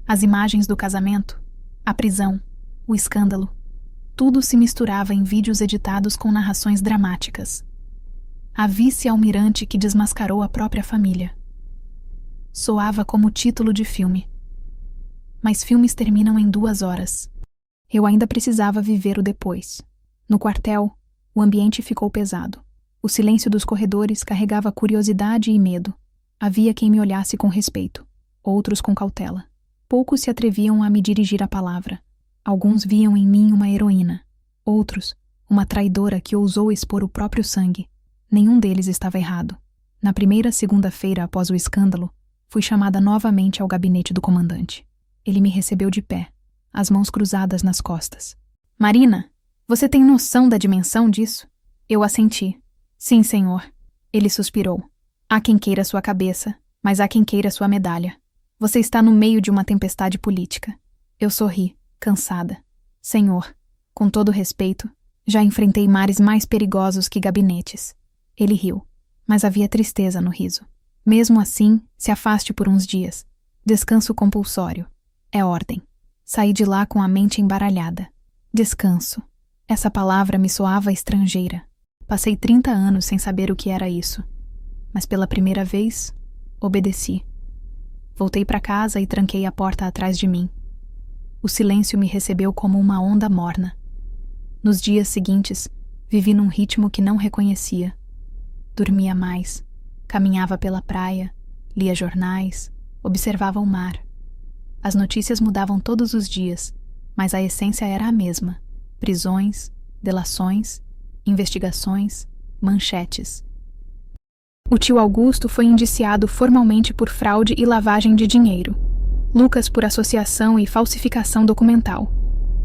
As imagens do casamento, a prisão, o escândalo, tudo se misturava em vídeos editados com narrações dramáticas. A vice-almirante que desmascarou a própria família. Soava como título de filme. Mas filmes terminam em 2 horas. Eu ainda precisava viver o depois. No quartel, o ambiente ficou pesado. O silêncio dos corredores carregava curiosidade e medo. Havia quem me olhasse com respeito, outros com cautela. Poucos se atreviam a me dirigir a palavra. Alguns viam em mim uma heroína, outros, uma traidora que ousou expor o próprio sangue. Nenhum deles estava errado. Na primeira segunda-feira após o escândalo, fui chamada novamente ao gabinete do comandante. Ele me recebeu de pé, as mãos cruzadas nas costas. Marina, você tem noção da dimensão disso? Eu assenti. Sim, senhor. Ele suspirou. Há quem queira sua cabeça, mas há quem queira sua medalha. Você está no meio de uma tempestade política. Eu sorri, cansada. Senhor, com todo respeito, já enfrentei mares mais perigosos que gabinetes. Ele riu, mas havia tristeza no riso. Mesmo assim, se afaste por uns dias. Descanso compulsório. É ordem. Saí de lá com a mente embaralhada. Descanso. Essa palavra me soava estrangeira. Passei 30 anos sem saber o que era isso. Mas pela primeira vez, obedeci. Voltei para casa e tranquei a porta atrás de mim. O silêncio me recebeu como uma onda morna. Nos dias seguintes, vivi num ritmo que não reconhecia. Dormia mais, caminhava pela praia, lia jornais, observava o mar. As notícias mudavam todos os dias, mas a essência era a mesma: prisões, delações, investigações, manchetes. O tio Augusto foi indiciado formalmente por fraude e lavagem de dinheiro. Lucas por associação e falsificação documental.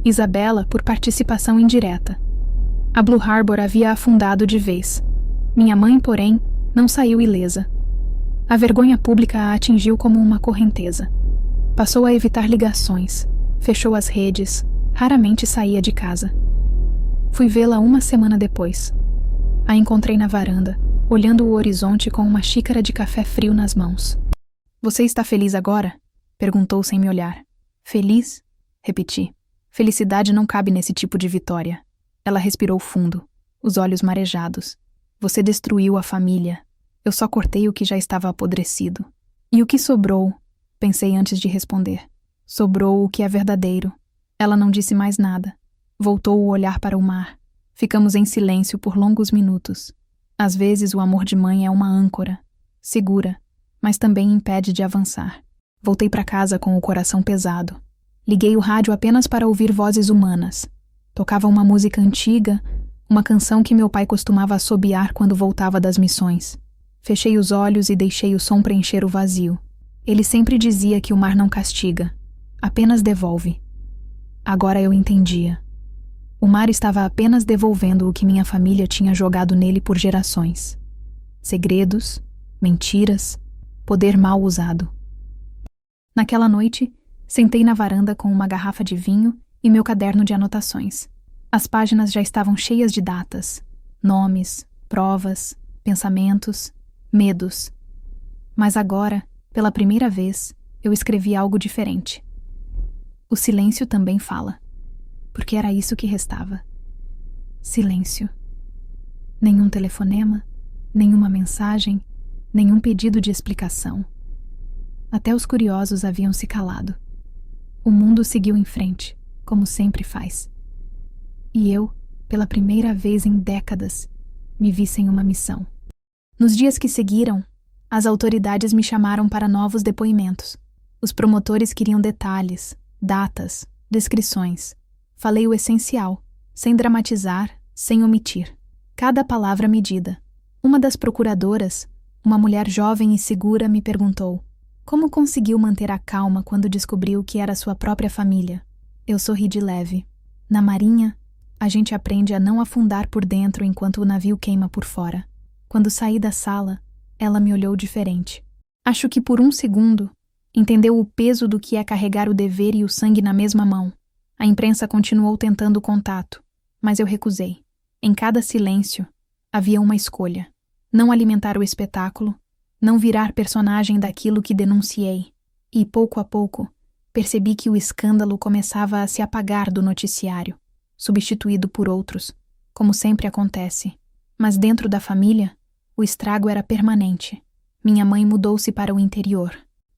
Isabela por participação indireta. A Blue Harbor havia afundado de vez. Minha mãe, porém, não saiu ilesa. A vergonha pública a atingiu como uma correnteza. Passou a evitar ligações, fechou as redes, raramente saía de casa. Fui vê-la uma semana depois. A encontrei na varanda, olhando o horizonte com uma xícara de café frio nas mãos. Você está feliz agora? Perguntou sem me olhar. Feliz? Repeti. Felicidade não cabe nesse tipo de vitória. Ela respirou fundo, os olhos marejados. Você destruiu a família. Eu só cortei o que já estava apodrecido. E o que sobrou? Pensei antes de responder. Sobrou o que é verdadeiro. Ela não disse mais nada. Voltou o olhar para o mar. Ficamos em silêncio por longos minutos. Às vezes o amor de mãe é uma âncora. Segura, mas também impede de avançar. Voltei para casa com o coração pesado. Liguei o rádio apenas para ouvir vozes humanas. Tocava uma música antiga, uma canção que meu pai costumava assobiar quando voltava das missões. Fechei os olhos e deixei o som preencher o vazio. Ele sempre dizia que o mar não castiga, apenas devolve. Agora eu entendia. O mar estava apenas devolvendo o que minha família tinha jogado nele por gerações. Segredos, mentiras, poder mal usado. Naquela noite, sentei na varanda com uma garrafa de vinho e meu caderno de anotações. As páginas já estavam cheias de datas, nomes, provas, pensamentos, medos. Mas agora, pela primeira vez, eu escrevi algo diferente. O silêncio também fala, porque era isso que restava. Silêncio. Nenhum telefonema, nenhuma mensagem, nenhum pedido de explicação. Até os curiosos haviam se calado. O mundo seguiu em frente, como sempre faz. E eu, pela primeira vez em décadas, me vi sem uma missão. Nos dias que seguiram, as autoridades me chamaram para novos depoimentos. Os promotores queriam detalhes, datas, descrições. Falei o essencial, sem dramatizar, sem omitir. Cada palavra medida. Uma das procuradoras, uma mulher jovem e segura, me perguntou: como conseguiu manter a calma quando descobriu que era sua própria família? Eu sorri de leve. Na marinha, a gente aprende a não afundar por dentro enquanto o navio queima por fora. Quando saí da sala, ela me olhou diferente. Acho que por um segundo, entendeu o peso do que é carregar o dever e o sangue na mesma mão. A imprensa continuou tentando contato, mas eu recusei. Em cada silêncio, havia uma escolha. Não alimentar o espetáculo, não virar personagem daquilo que denunciei. E, pouco a pouco, percebi que o escândalo começava a se apagar do noticiário, substituído por outros, como sempre acontece. Mas dentro da família, o estrago era permanente. Minha mãe mudou-se para o interior.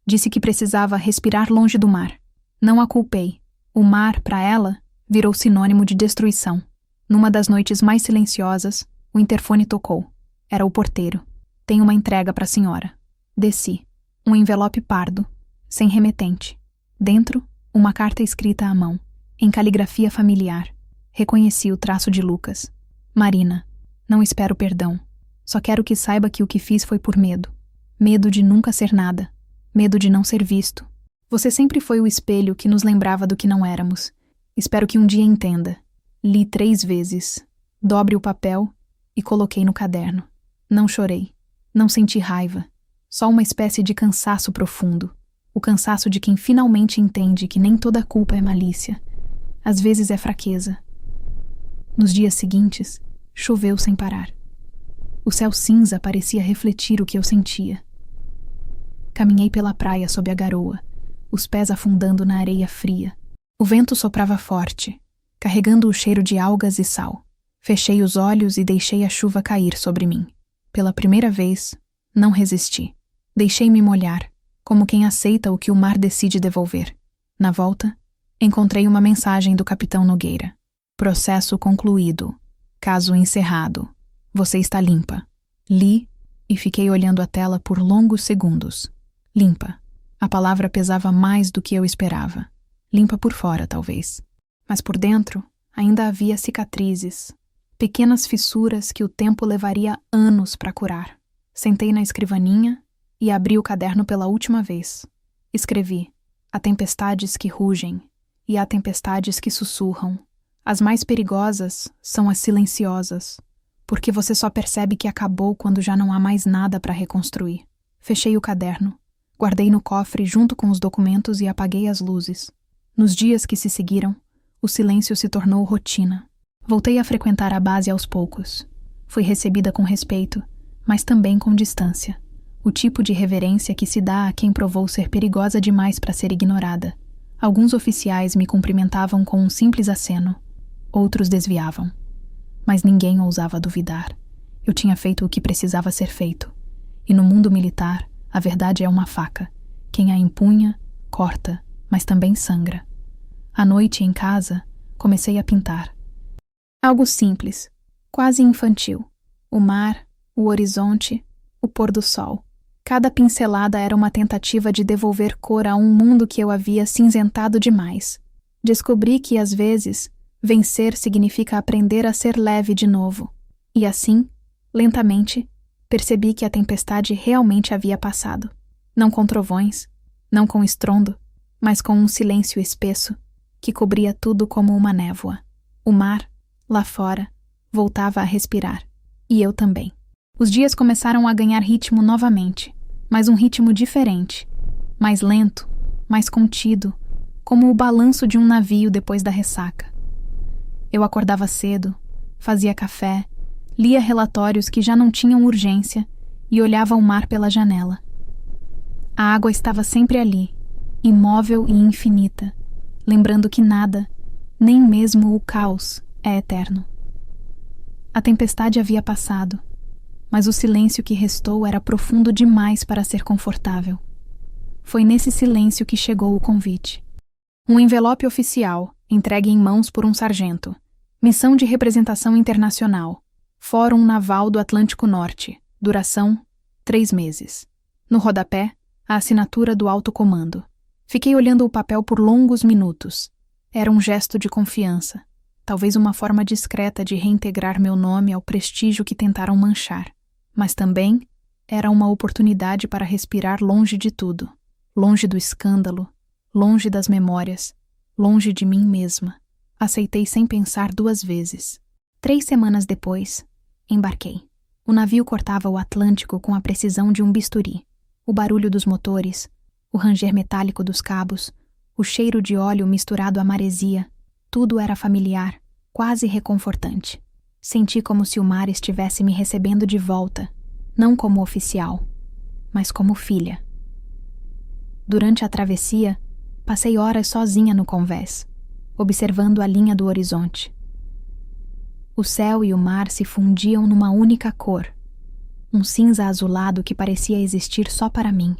Disse que precisava respirar longe do mar. Não a culpei. O mar, para ela, virou sinônimo de destruição. Numa das noites mais silenciosas, o interfone tocou. Era o porteiro. Tenho uma entrega para a senhora. Desci. Um envelope pardo, sem remetente. Dentro, uma carta escrita à mão, Em caligrafia familiar, reconheci o traço de Lucas. Marina, não espero perdão. Só quero que saiba que o que fiz foi por medo. Medo de nunca ser nada. Medo de não ser visto. Você sempre foi o espelho que nos lembrava do que não éramos. Espero que um dia entenda. Li 3 vezes. Dobre o papel e coloquei no caderno. Não chorei. Não senti raiva. Só uma espécie de cansaço profundo. O cansaço de quem finalmente entende que nem toda culpa é malícia. Às vezes é fraqueza. Nos dias seguintes, choveu sem parar. O céu cinza parecia refletir o que eu sentia. Caminhei pela praia sob a garoa, os pés afundando na areia fria. O vento soprava forte, carregando o cheiro de algas e sal. Fechei os olhos e deixei a chuva cair sobre mim. Pela primeira vez, não resisti. Deixei-me molhar, como quem aceita o que o mar decide devolver. Na volta, encontrei uma mensagem do capitão Nogueira. Processo concluído. Caso encerrado. Você está limpa. Li e fiquei olhando a tela por longos segundos. Limpa. A palavra pesava mais do que eu esperava. Limpa por fora, talvez. Mas por dentro, ainda havia cicatrizes. Pequenas fissuras que o tempo levaria anos para curar. Sentei na escrivaninha e abri o caderno pela última vez. Escrevi: há tempestades que rugem e há tempestades que sussurram. As mais perigosas são as silenciosas, porque você só percebe que acabou quando já não há mais nada para reconstruir. Fechei o caderno, guardei no cofre junto com os documentos e apaguei as luzes. Nos dias que se seguiram, o silêncio se tornou rotina. Voltei a frequentar a base aos poucos. Fui recebida com respeito, mas também com distância. O tipo de reverência que se dá a quem provou ser perigosa demais para ser ignorada. Alguns oficiais me cumprimentavam com um simples aceno. Outros desviavam. Mas ninguém ousava duvidar. Eu tinha feito o que precisava ser feito. E no mundo militar, a verdade é uma faca. Quem a empunha, corta, mas também sangra. À noite, em casa, comecei a pintar. Algo simples, quase infantil. O mar, o horizonte, o pôr do sol. Cada pincelada era uma tentativa de devolver cor a um mundo que eu havia cinzentado demais. Descobri que, às vezes, vencer significa aprender a ser leve de novo. E assim, lentamente, percebi que a tempestade realmente havia passado. Não com trovões, não com estrondo, mas com um silêncio espesso que cobria tudo como uma névoa. O mar, lá fora, voltava a respirar. E eu também. Os dias começaram a ganhar ritmo novamente, mas um ritmo diferente, mais lento, mais contido, como o balanço de um navio depois da ressaca. Eu acordava cedo, fazia café, lia relatórios que já não tinham urgência e olhava o mar pela janela. A água estava sempre ali, imóvel e infinita, lembrando que nada, nem mesmo o caos, é eterno. A tempestade havia passado, mas o silêncio que restou era profundo demais para ser confortável. Foi nesse silêncio que chegou o convite. Um envelope oficial, entregue em mãos por um sargento. Missão de representação internacional. Fórum Naval do Atlântico Norte. Duração: 3 meses. No rodapé, a assinatura do alto comando. Fiquei olhando o papel por longos minutos. Era um gesto de confiança. Talvez uma forma discreta de reintegrar meu nome ao prestígio que tentaram manchar. Mas também era uma oportunidade para respirar longe de tudo. Longe do escândalo, longe das memórias, longe de mim mesma. Aceitei sem pensar 2 vezes. 3 semanas depois, embarquei. O navio cortava o Atlântico com a precisão de um bisturi. O barulho dos motores, o ranger metálico dos cabos, o cheiro de óleo misturado à maresia, tudo era familiar, quase reconfortante. Senti como se o mar estivesse me recebendo de volta, não como oficial, mas como filha. Durante a travessia, passei horas sozinha no convés, observando a linha do horizonte. O céu e o mar se fundiam numa única cor, um cinza azulado que parecia existir só para mim.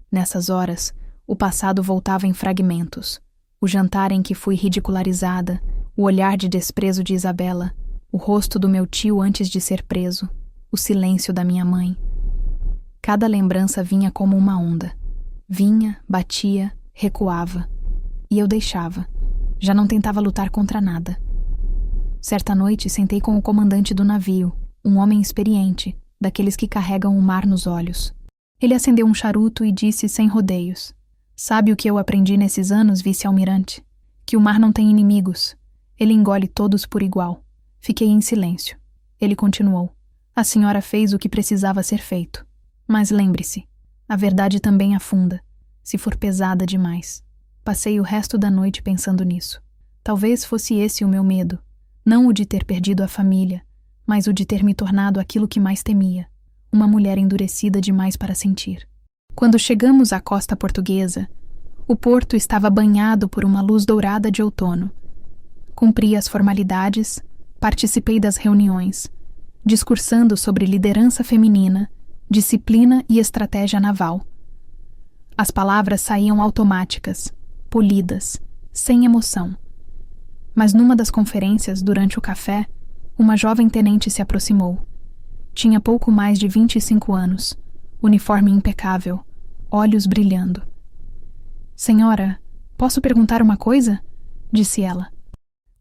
Nessas horas, o passado voltava em fragmentos. O jantar em que fui ridicularizada, o olhar de desprezo de Isabela, o rosto do meu tio antes de ser preso, o silêncio da minha mãe. Cada lembrança vinha como uma onda. Vinha, batia, recuava. E eu deixava. Já não tentava lutar contra nada. Certa noite, sentei com o comandante do navio, um homem experiente, daqueles que carregam o mar nos olhos. Ele acendeu um charuto e disse sem rodeios: "Sabe o que eu aprendi nesses anos, vice-almirante? Que o mar não tem inimigos. Ele engole todos por igual." Fiquei em silêncio. Ele continuou: "A senhora fez o que precisava ser feito. Mas lembre-se, a verdade também afunda, se for pesada demais." Passei o resto da noite pensando nisso. Talvez fosse esse o meu medo, não o de ter perdido a família, mas o de ter me tornado aquilo que mais temia, uma mulher endurecida demais para sentir. Quando chegamos à costa portuguesa, o porto estava banhado por uma luz dourada de outono. Cumpri as formalidades, participei das reuniões, discursando sobre liderança feminina, disciplina e estratégia naval. As palavras saíam automáticas, polidas, sem emoção. Mas numa das conferências, durante o café, uma jovem tenente se aproximou. Tinha pouco mais de 25 anos, uniforme impecável, olhos brilhando. "Senhora, posso perguntar uma coisa?" disse ela.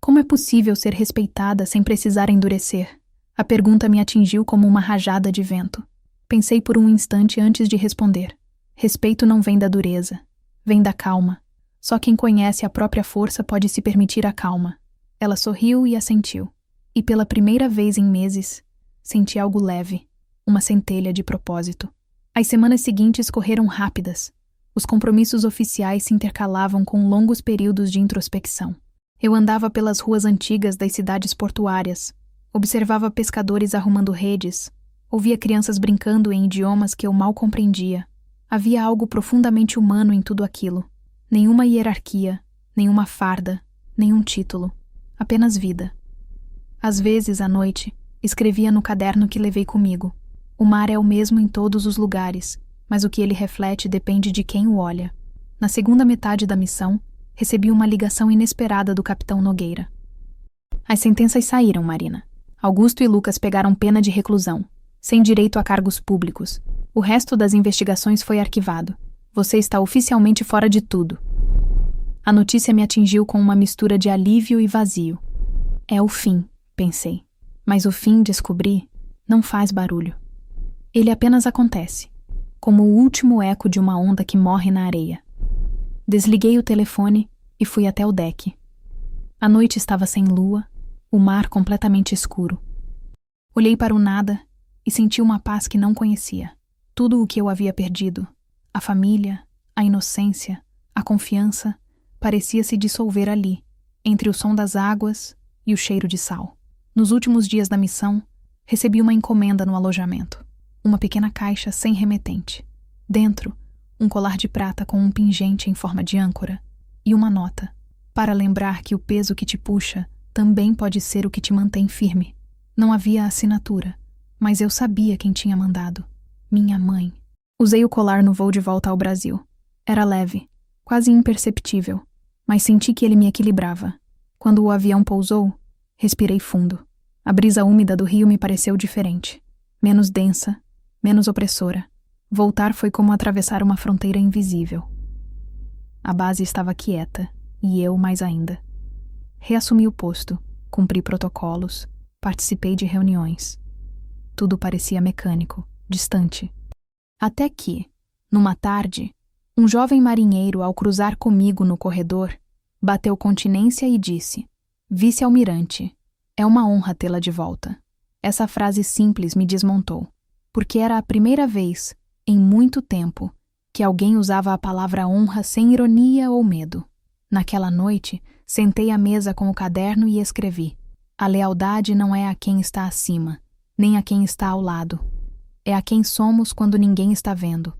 Como é possível ser respeitada sem precisar endurecer? A pergunta me atingiu como uma rajada de vento. Pensei por um instante antes de responder. Respeito não vem da dureza, vem da calma. Só quem conhece a própria força pode se permitir a calma. Ela sorriu e assentiu. E pela primeira vez em meses, senti algo leve, uma centelha de propósito. As semanas seguintes correram rápidas. Os compromissos oficiais se intercalavam com longos períodos de introspecção. Eu andava pelas ruas antigas das cidades portuárias, observava pescadores arrumando redes, ouvia crianças brincando em idiomas que eu mal compreendia. Havia algo profundamente humano em tudo aquilo. Nenhuma hierarquia, nenhuma farda, nenhum título. Apenas vida. Às vezes, à noite, escrevia no caderno que levei comigo. O mar é o mesmo em todos os lugares, mas o que ele reflete depende de quem o olha. Na segunda metade da missão, recebi uma ligação inesperada do capitão Nogueira. "As sentenças saíram, Marina. Augusto e Lucas pegaram pena de reclusão, sem direito a cargos públicos. O resto das investigações foi arquivado. Você está oficialmente fora de tudo." A notícia me atingiu com uma mistura de alívio e vazio. É o fim, pensei. Mas o fim, descobri, não faz barulho. Ele apenas acontece, como o último eco de uma onda que morre na areia. Desliguei o telefone e fui até o deck. A noite estava sem lua, o mar completamente escuro. Olhei para o nada e senti uma paz que não conhecia. Tudo o que eu havia perdido, a família, a inocência, a confiança, parecia se dissolver ali, entre o som das águas e o cheiro de sal. Nos últimos dias da missão, recebi uma encomenda no alojamento. Uma pequena caixa sem remetente. Dentro, um colar de prata com um pingente em forma de âncora e uma nota, para lembrar que o peso que te puxa também pode ser o que te mantém firme. Não havia assinatura, mas eu sabia quem tinha mandado. Minha mãe. Usei o colar no voo de volta ao Brasil. Era leve, quase imperceptível, mas senti que ele me equilibrava. Quando o avião pousou, respirei fundo. A brisa úmida do rio me pareceu diferente. Menos densa, menos opressora. Voltar foi como atravessar uma fronteira invisível. A base estava quieta, e eu mais ainda. Reassumi o posto, cumpri protocolos, participei de reuniões. Tudo parecia mecânico, distante. Até que, numa tarde, um jovem marinheiro, ao cruzar comigo no corredor, bateu continência e disse: "Vice-almirante, é uma honra tê-la de volta." Essa frase simples me desmontou, porque era a primeira vez, em muito tempo, que alguém usava a palavra honra sem ironia ou medo. Naquela noite, sentei à mesa com o caderno e escrevi: "A lealdade não é a quem está acima, nem a quem está ao lado. É a quem somos quando ninguém está vendo."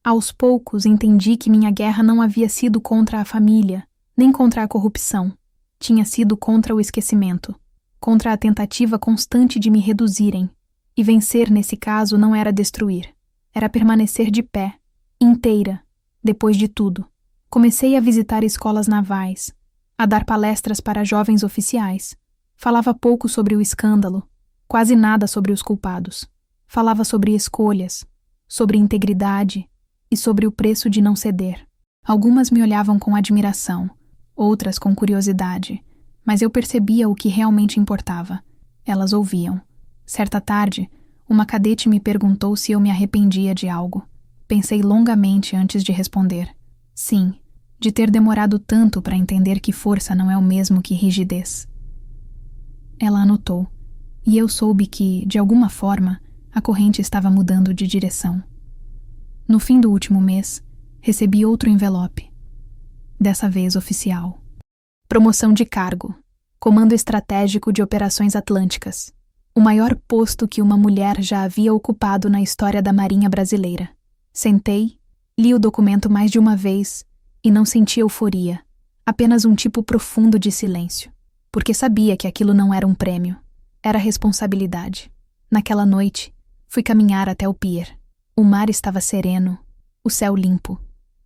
Aos poucos entendi que minha guerra não havia sido contra a família, nem contra a corrupção. Tinha sido contra o esquecimento, contra a tentativa constante de me reduzirem. E vencer nesse caso não era destruir, era permanecer de pé, inteira, depois de tudo. Comecei a visitar escolas navais, a dar palestras para jovens oficiais. Falava pouco sobre o escândalo, quase nada sobre os culpados. Falava sobre escolhas, sobre integridade e sobre o preço de não ceder. Algumas me olhavam com admiração, outras com curiosidade, mas eu percebia o que realmente importava. Elas ouviam. Certa tarde, uma cadete me perguntou se eu me arrependia de algo. Pensei longamente antes de responder. Sim, de ter demorado tanto para entender que força não é o mesmo que rigidez. Ela anotou, e eu soube que, de alguma forma, a corrente estava mudando de direção. No fim do último mês, recebi outro envelope. Dessa vez oficial. Promoção de cargo. Comando Estratégico de Operações Atlânticas. O maior posto que uma mulher já havia ocupado na história da Marinha Brasileira. Sentei, li o documento mais de uma vez e não senti euforia, apenas um tipo profundo de silêncio, porque sabia que aquilo não era um prêmio, era responsabilidade. Naquela noite, fui caminhar até o pier. O mar estava sereno, o céu limpo.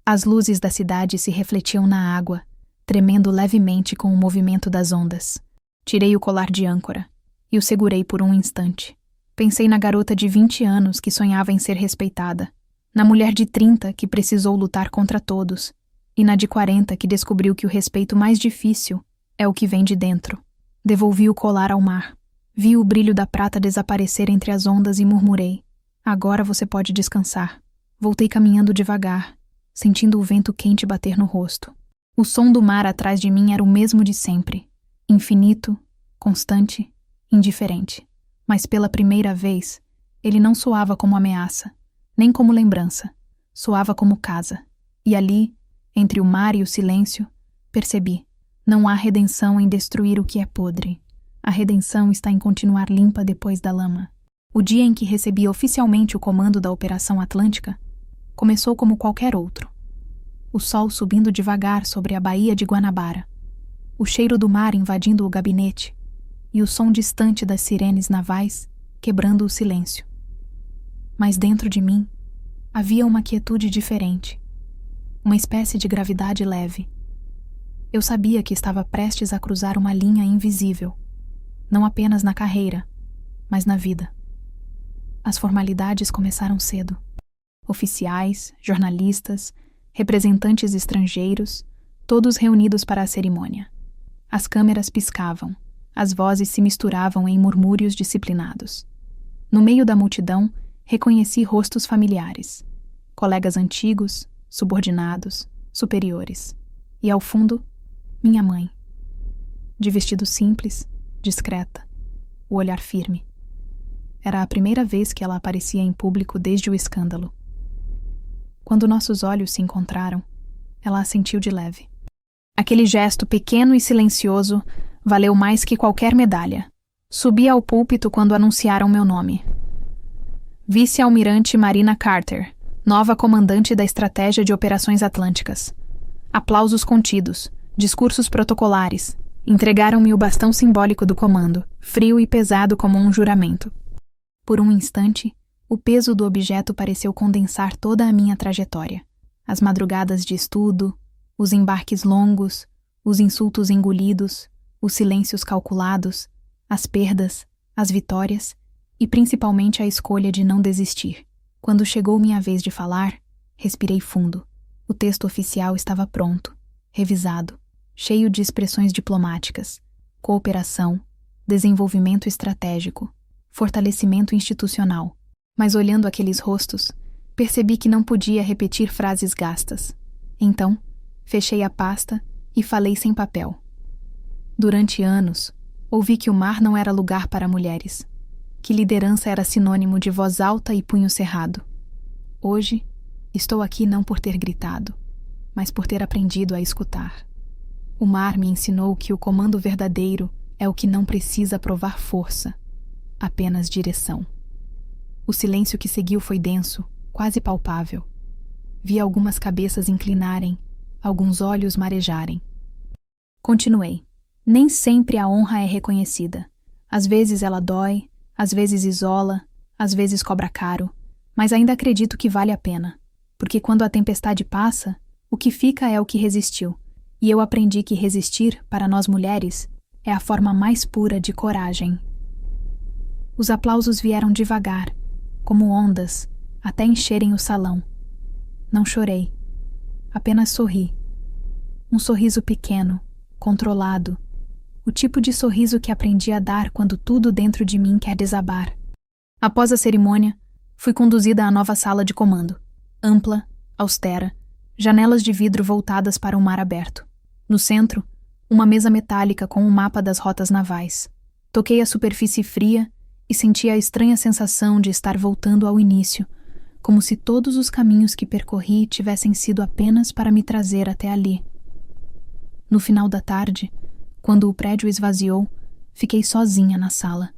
As luzes da cidade se refletiam na água, tremendo levemente com o movimento das ondas. Tirei o colar de âncora e o segurei por um instante. Pensei na garota de 20 anos que sonhava em ser respeitada, na mulher de 30 que precisou lutar contra todos, e na de 40 que descobriu que o respeito mais difícil é o que vem de dentro. Devolvi o colar ao mar. Vi o brilho da prata desaparecer entre as ondas e murmurei: agora você pode descansar. Voltei caminhando devagar, sentindo o vento quente bater no rosto. O som do mar atrás de mim era o mesmo de sempre, infinito, constante, indiferente. Mas pela primeira vez, ele não soava como ameaça, nem como lembrança. Soava como casa. E ali, entre o mar e o silêncio, percebi: não há redenção em destruir o que é podre. A redenção está em continuar limpa depois da lama. O dia em que recebi oficialmente o comando da Operação Atlântica começou como qualquer outro. O sol subindo devagar sobre a Baía de Guanabara, o cheiro do mar invadindo o gabinete e o som distante das sirenes navais quebrando o silêncio. Mas dentro de mim havia uma quietude diferente, uma espécie de gravidade leve. Eu sabia que estava prestes a cruzar uma linha invisível, não apenas na carreira, mas na vida. As formalidades começaram cedo. Oficiais, jornalistas, representantes estrangeiros, todos reunidos para a cerimônia. As câmeras piscavam, as vozes se misturavam em murmúrios disciplinados. No meio da multidão, reconheci rostos familiares, colegas antigos, subordinados, superiores. E ao fundo, minha mãe. De vestido simples, discreta, o olhar firme. Era a primeira vez que ela aparecia em público desde o escândalo. Quando nossos olhos se encontraram, ela assentiu de leve. Aquele gesto pequeno e silencioso valeu mais que qualquer medalha. Subi ao púlpito quando anunciaram meu nome. Vice-almirante Marina Carter, nova comandante da Estratégia de Operações Atlânticas. Aplausos contidos, discursos protocolares. Entregaram-me o bastão simbólico do comando, frio e pesado como um juramento. Por um instante, o peso do objeto pareceu condensar toda a minha trajetória. As madrugadas de estudo, os embarques longos, os insultos engolidos, os silêncios calculados, as perdas, as vitórias e principalmente a escolha de não desistir. Quando chegou minha vez de falar, respirei fundo. O texto oficial estava pronto, revisado, cheio de expressões diplomáticas, cooperação, desenvolvimento estratégico, fortalecimento institucional. Mas olhando aqueles rostos, percebi que não podia repetir frases gastas. Então, fechei a pasta e falei sem papel. Durante anos, ouvi que o mar não era lugar para mulheres, que liderança era sinônimo de voz alta e punho cerrado. Hoje, estou aqui não por ter gritado, mas por ter aprendido a escutar. O mar me ensinou que o comando verdadeiro é o que não precisa provar força, apenas direção. O silêncio que seguiu foi denso, quase palpável. Vi algumas cabeças inclinarem, alguns olhos marejarem. Continuei. Nem sempre a honra é reconhecida. Às vezes ela dói, às vezes isola, às vezes cobra caro, mas ainda acredito que vale a pena, porque quando a tempestade passa, o que fica é o que resistiu, e eu aprendi que resistir, para nós mulheres, é a forma mais pura de coragem. Os aplausos vieram devagar, como ondas, até encherem o salão. Não chorei, apenas sorri. Um sorriso pequeno, controlado. O tipo de sorriso que aprendi a dar quando tudo dentro de mim quer desabar. Após a cerimônia, fui conduzida à nova sala de comando. Ampla, austera, janelas de vidro voltadas para o mar aberto. No centro, uma mesa metálica com um mapa das rotas navais. Toquei a superfície fria e senti a estranha sensação de estar voltando ao início, como se todos os caminhos que percorri tivessem sido apenas para me trazer até ali. No final da tarde, quando o prédio esvaziou, fiquei sozinha na sala.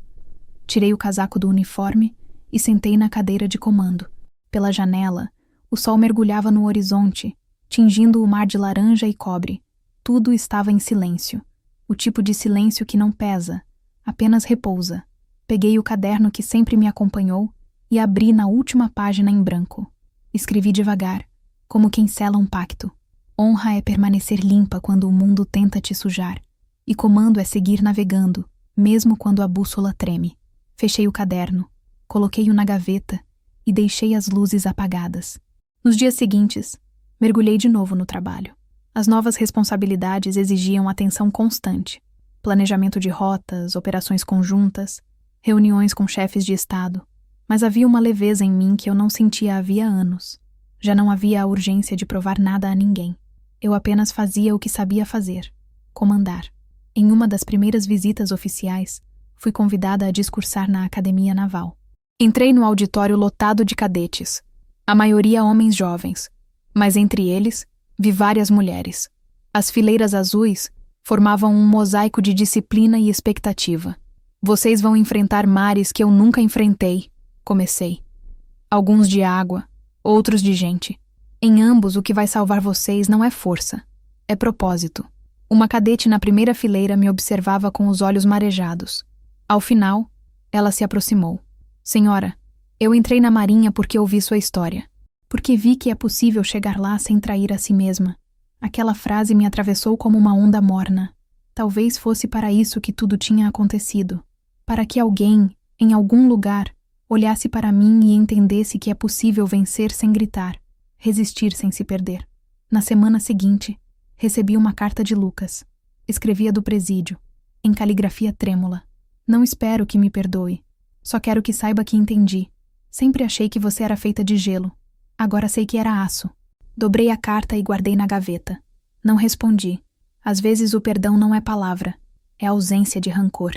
Tirei o casaco do uniforme e sentei na cadeira de comando. Pela janela, o sol mergulhava no horizonte, tingindo o mar de laranja e cobre. Tudo estava em silêncio. O tipo de silêncio que não pesa, apenas repousa. Peguei o caderno que sempre me acompanhou e abri na última página em branco. Escrevi devagar, como quem sela um pacto. Honra é permanecer limpa quando o mundo tenta te sujar, e comando é seguir navegando, mesmo quando a bússola treme. Fechei o caderno, coloquei-o na gaveta e deixei as luzes apagadas. Nos dias seguintes, mergulhei de novo no trabalho. As novas responsabilidades exigiam atenção constante. Planejamento de rotas, operações conjuntas, reuniões com chefes de estado. Mas havia uma leveza em mim que eu não sentia havia anos. Já não havia a urgência de provar nada a ninguém. Eu apenas fazia o que sabia fazer: comandar. Em uma das primeiras visitas oficiais, fui convidada a discursar na Academia Naval. Entrei no auditório lotado de cadetes, a maioria homens jovens, mas entre eles vi várias mulheres. As fileiras azuis formavam um mosaico de disciplina e expectativa. Vocês vão enfrentar mares que eu nunca enfrentei, comecei. Alguns de água, outros de gente. Em ambos, o que vai salvar vocês não é força, é propósito. Uma cadete na primeira fileira me observava com os olhos marejados. Ao final, ela se aproximou. Senhora, eu entrei na Marinha porque ouvi sua história. Porque vi que é possível chegar lá sem trair a si mesma. Aquela frase me atravessou como uma onda morna. Talvez fosse para isso que tudo tinha acontecido. Para que alguém, em algum lugar, olhasse para mim e entendesse que é possível vencer sem gritar, resistir sem se perder. Na semana seguinte, recebi uma carta de Lucas. Escrevia do presídio, em caligrafia trêmula. Não espero que me perdoe. Só quero que saiba que entendi. Sempre achei que você era feita de gelo. Agora sei que era aço. Dobrei a carta e guardei na gaveta. Não respondi. Às vezes o perdão não é palavra, é ausência de rancor.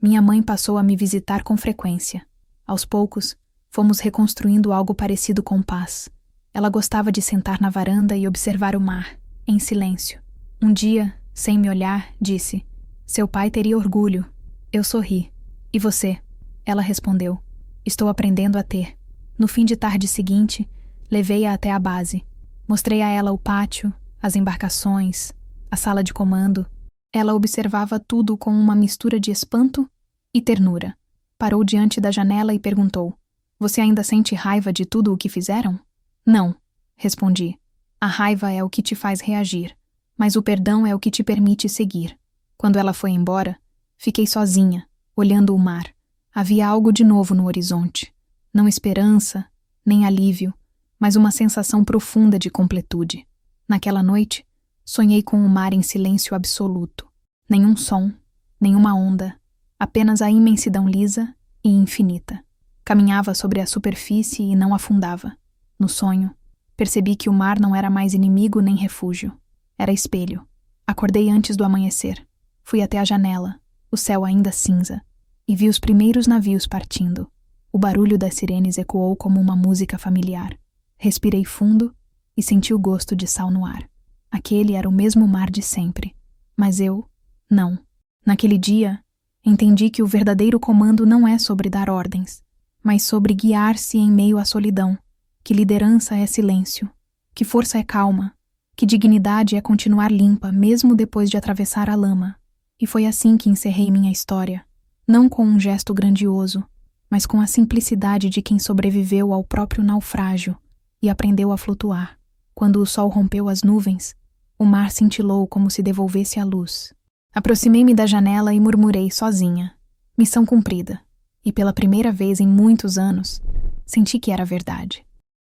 Minha mãe passou a me visitar com frequência. Aos poucos, fomos reconstruindo algo parecido com paz. Ela gostava de sentar na varanda e observar o mar, em silêncio. Um dia, sem me olhar, disse: "Seu pai teria orgulho." Eu sorri. "E você?" Ela respondeu: "Estou aprendendo a ter." No fim de tarde seguinte, levei-a até a base. Mostrei a ela o pátio, as embarcações, a sala de comando. Ela observava tudo com uma mistura de espanto e ternura. Parou diante da janela e perguntou: "Você ainda sente raiva de tudo o que fizeram?" "Não", respondi. "A raiva é o que te faz reagir, mas o perdão é o que te permite seguir." Quando ela foi embora, fiquei sozinha, olhando o mar. Havia algo de novo no horizonte. Não esperança, nem alívio, mas uma sensação profunda de completude. Naquela noite, sonhei com o mar em silêncio absoluto. Nenhum som, nenhuma onda, apenas a imensidão lisa e infinita. Caminhava sobre a superfície e não afundava. No sonho, percebi que o mar não era mais inimigo nem refúgio. Era espelho. Acordei antes do amanhecer. Fui até a janela, o céu ainda cinza, e vi os primeiros navios partindo. O barulho das sirenes ecoou como uma música familiar. Respirei fundo e senti o gosto de sal no ar. Aquele era o mesmo mar de sempre. Mas eu, não. Naquele dia, entendi que o verdadeiro comando não é sobre dar ordens, mas sobre guiar-se em meio à solidão, que liderança é silêncio, que força é calma, que dignidade é continuar limpa mesmo depois de atravessar a lama. E foi assim que encerrei minha história, não com um gesto grandioso, mas com a simplicidade de quem sobreviveu ao próprio naufrágio e aprendeu a flutuar. Quando o sol rompeu as nuvens, o mar cintilou como se devolvesse a luz. Aproximei-me da janela e murmurei sozinha: "Missão cumprida." E pela primeira vez em muitos anos, senti que era verdade.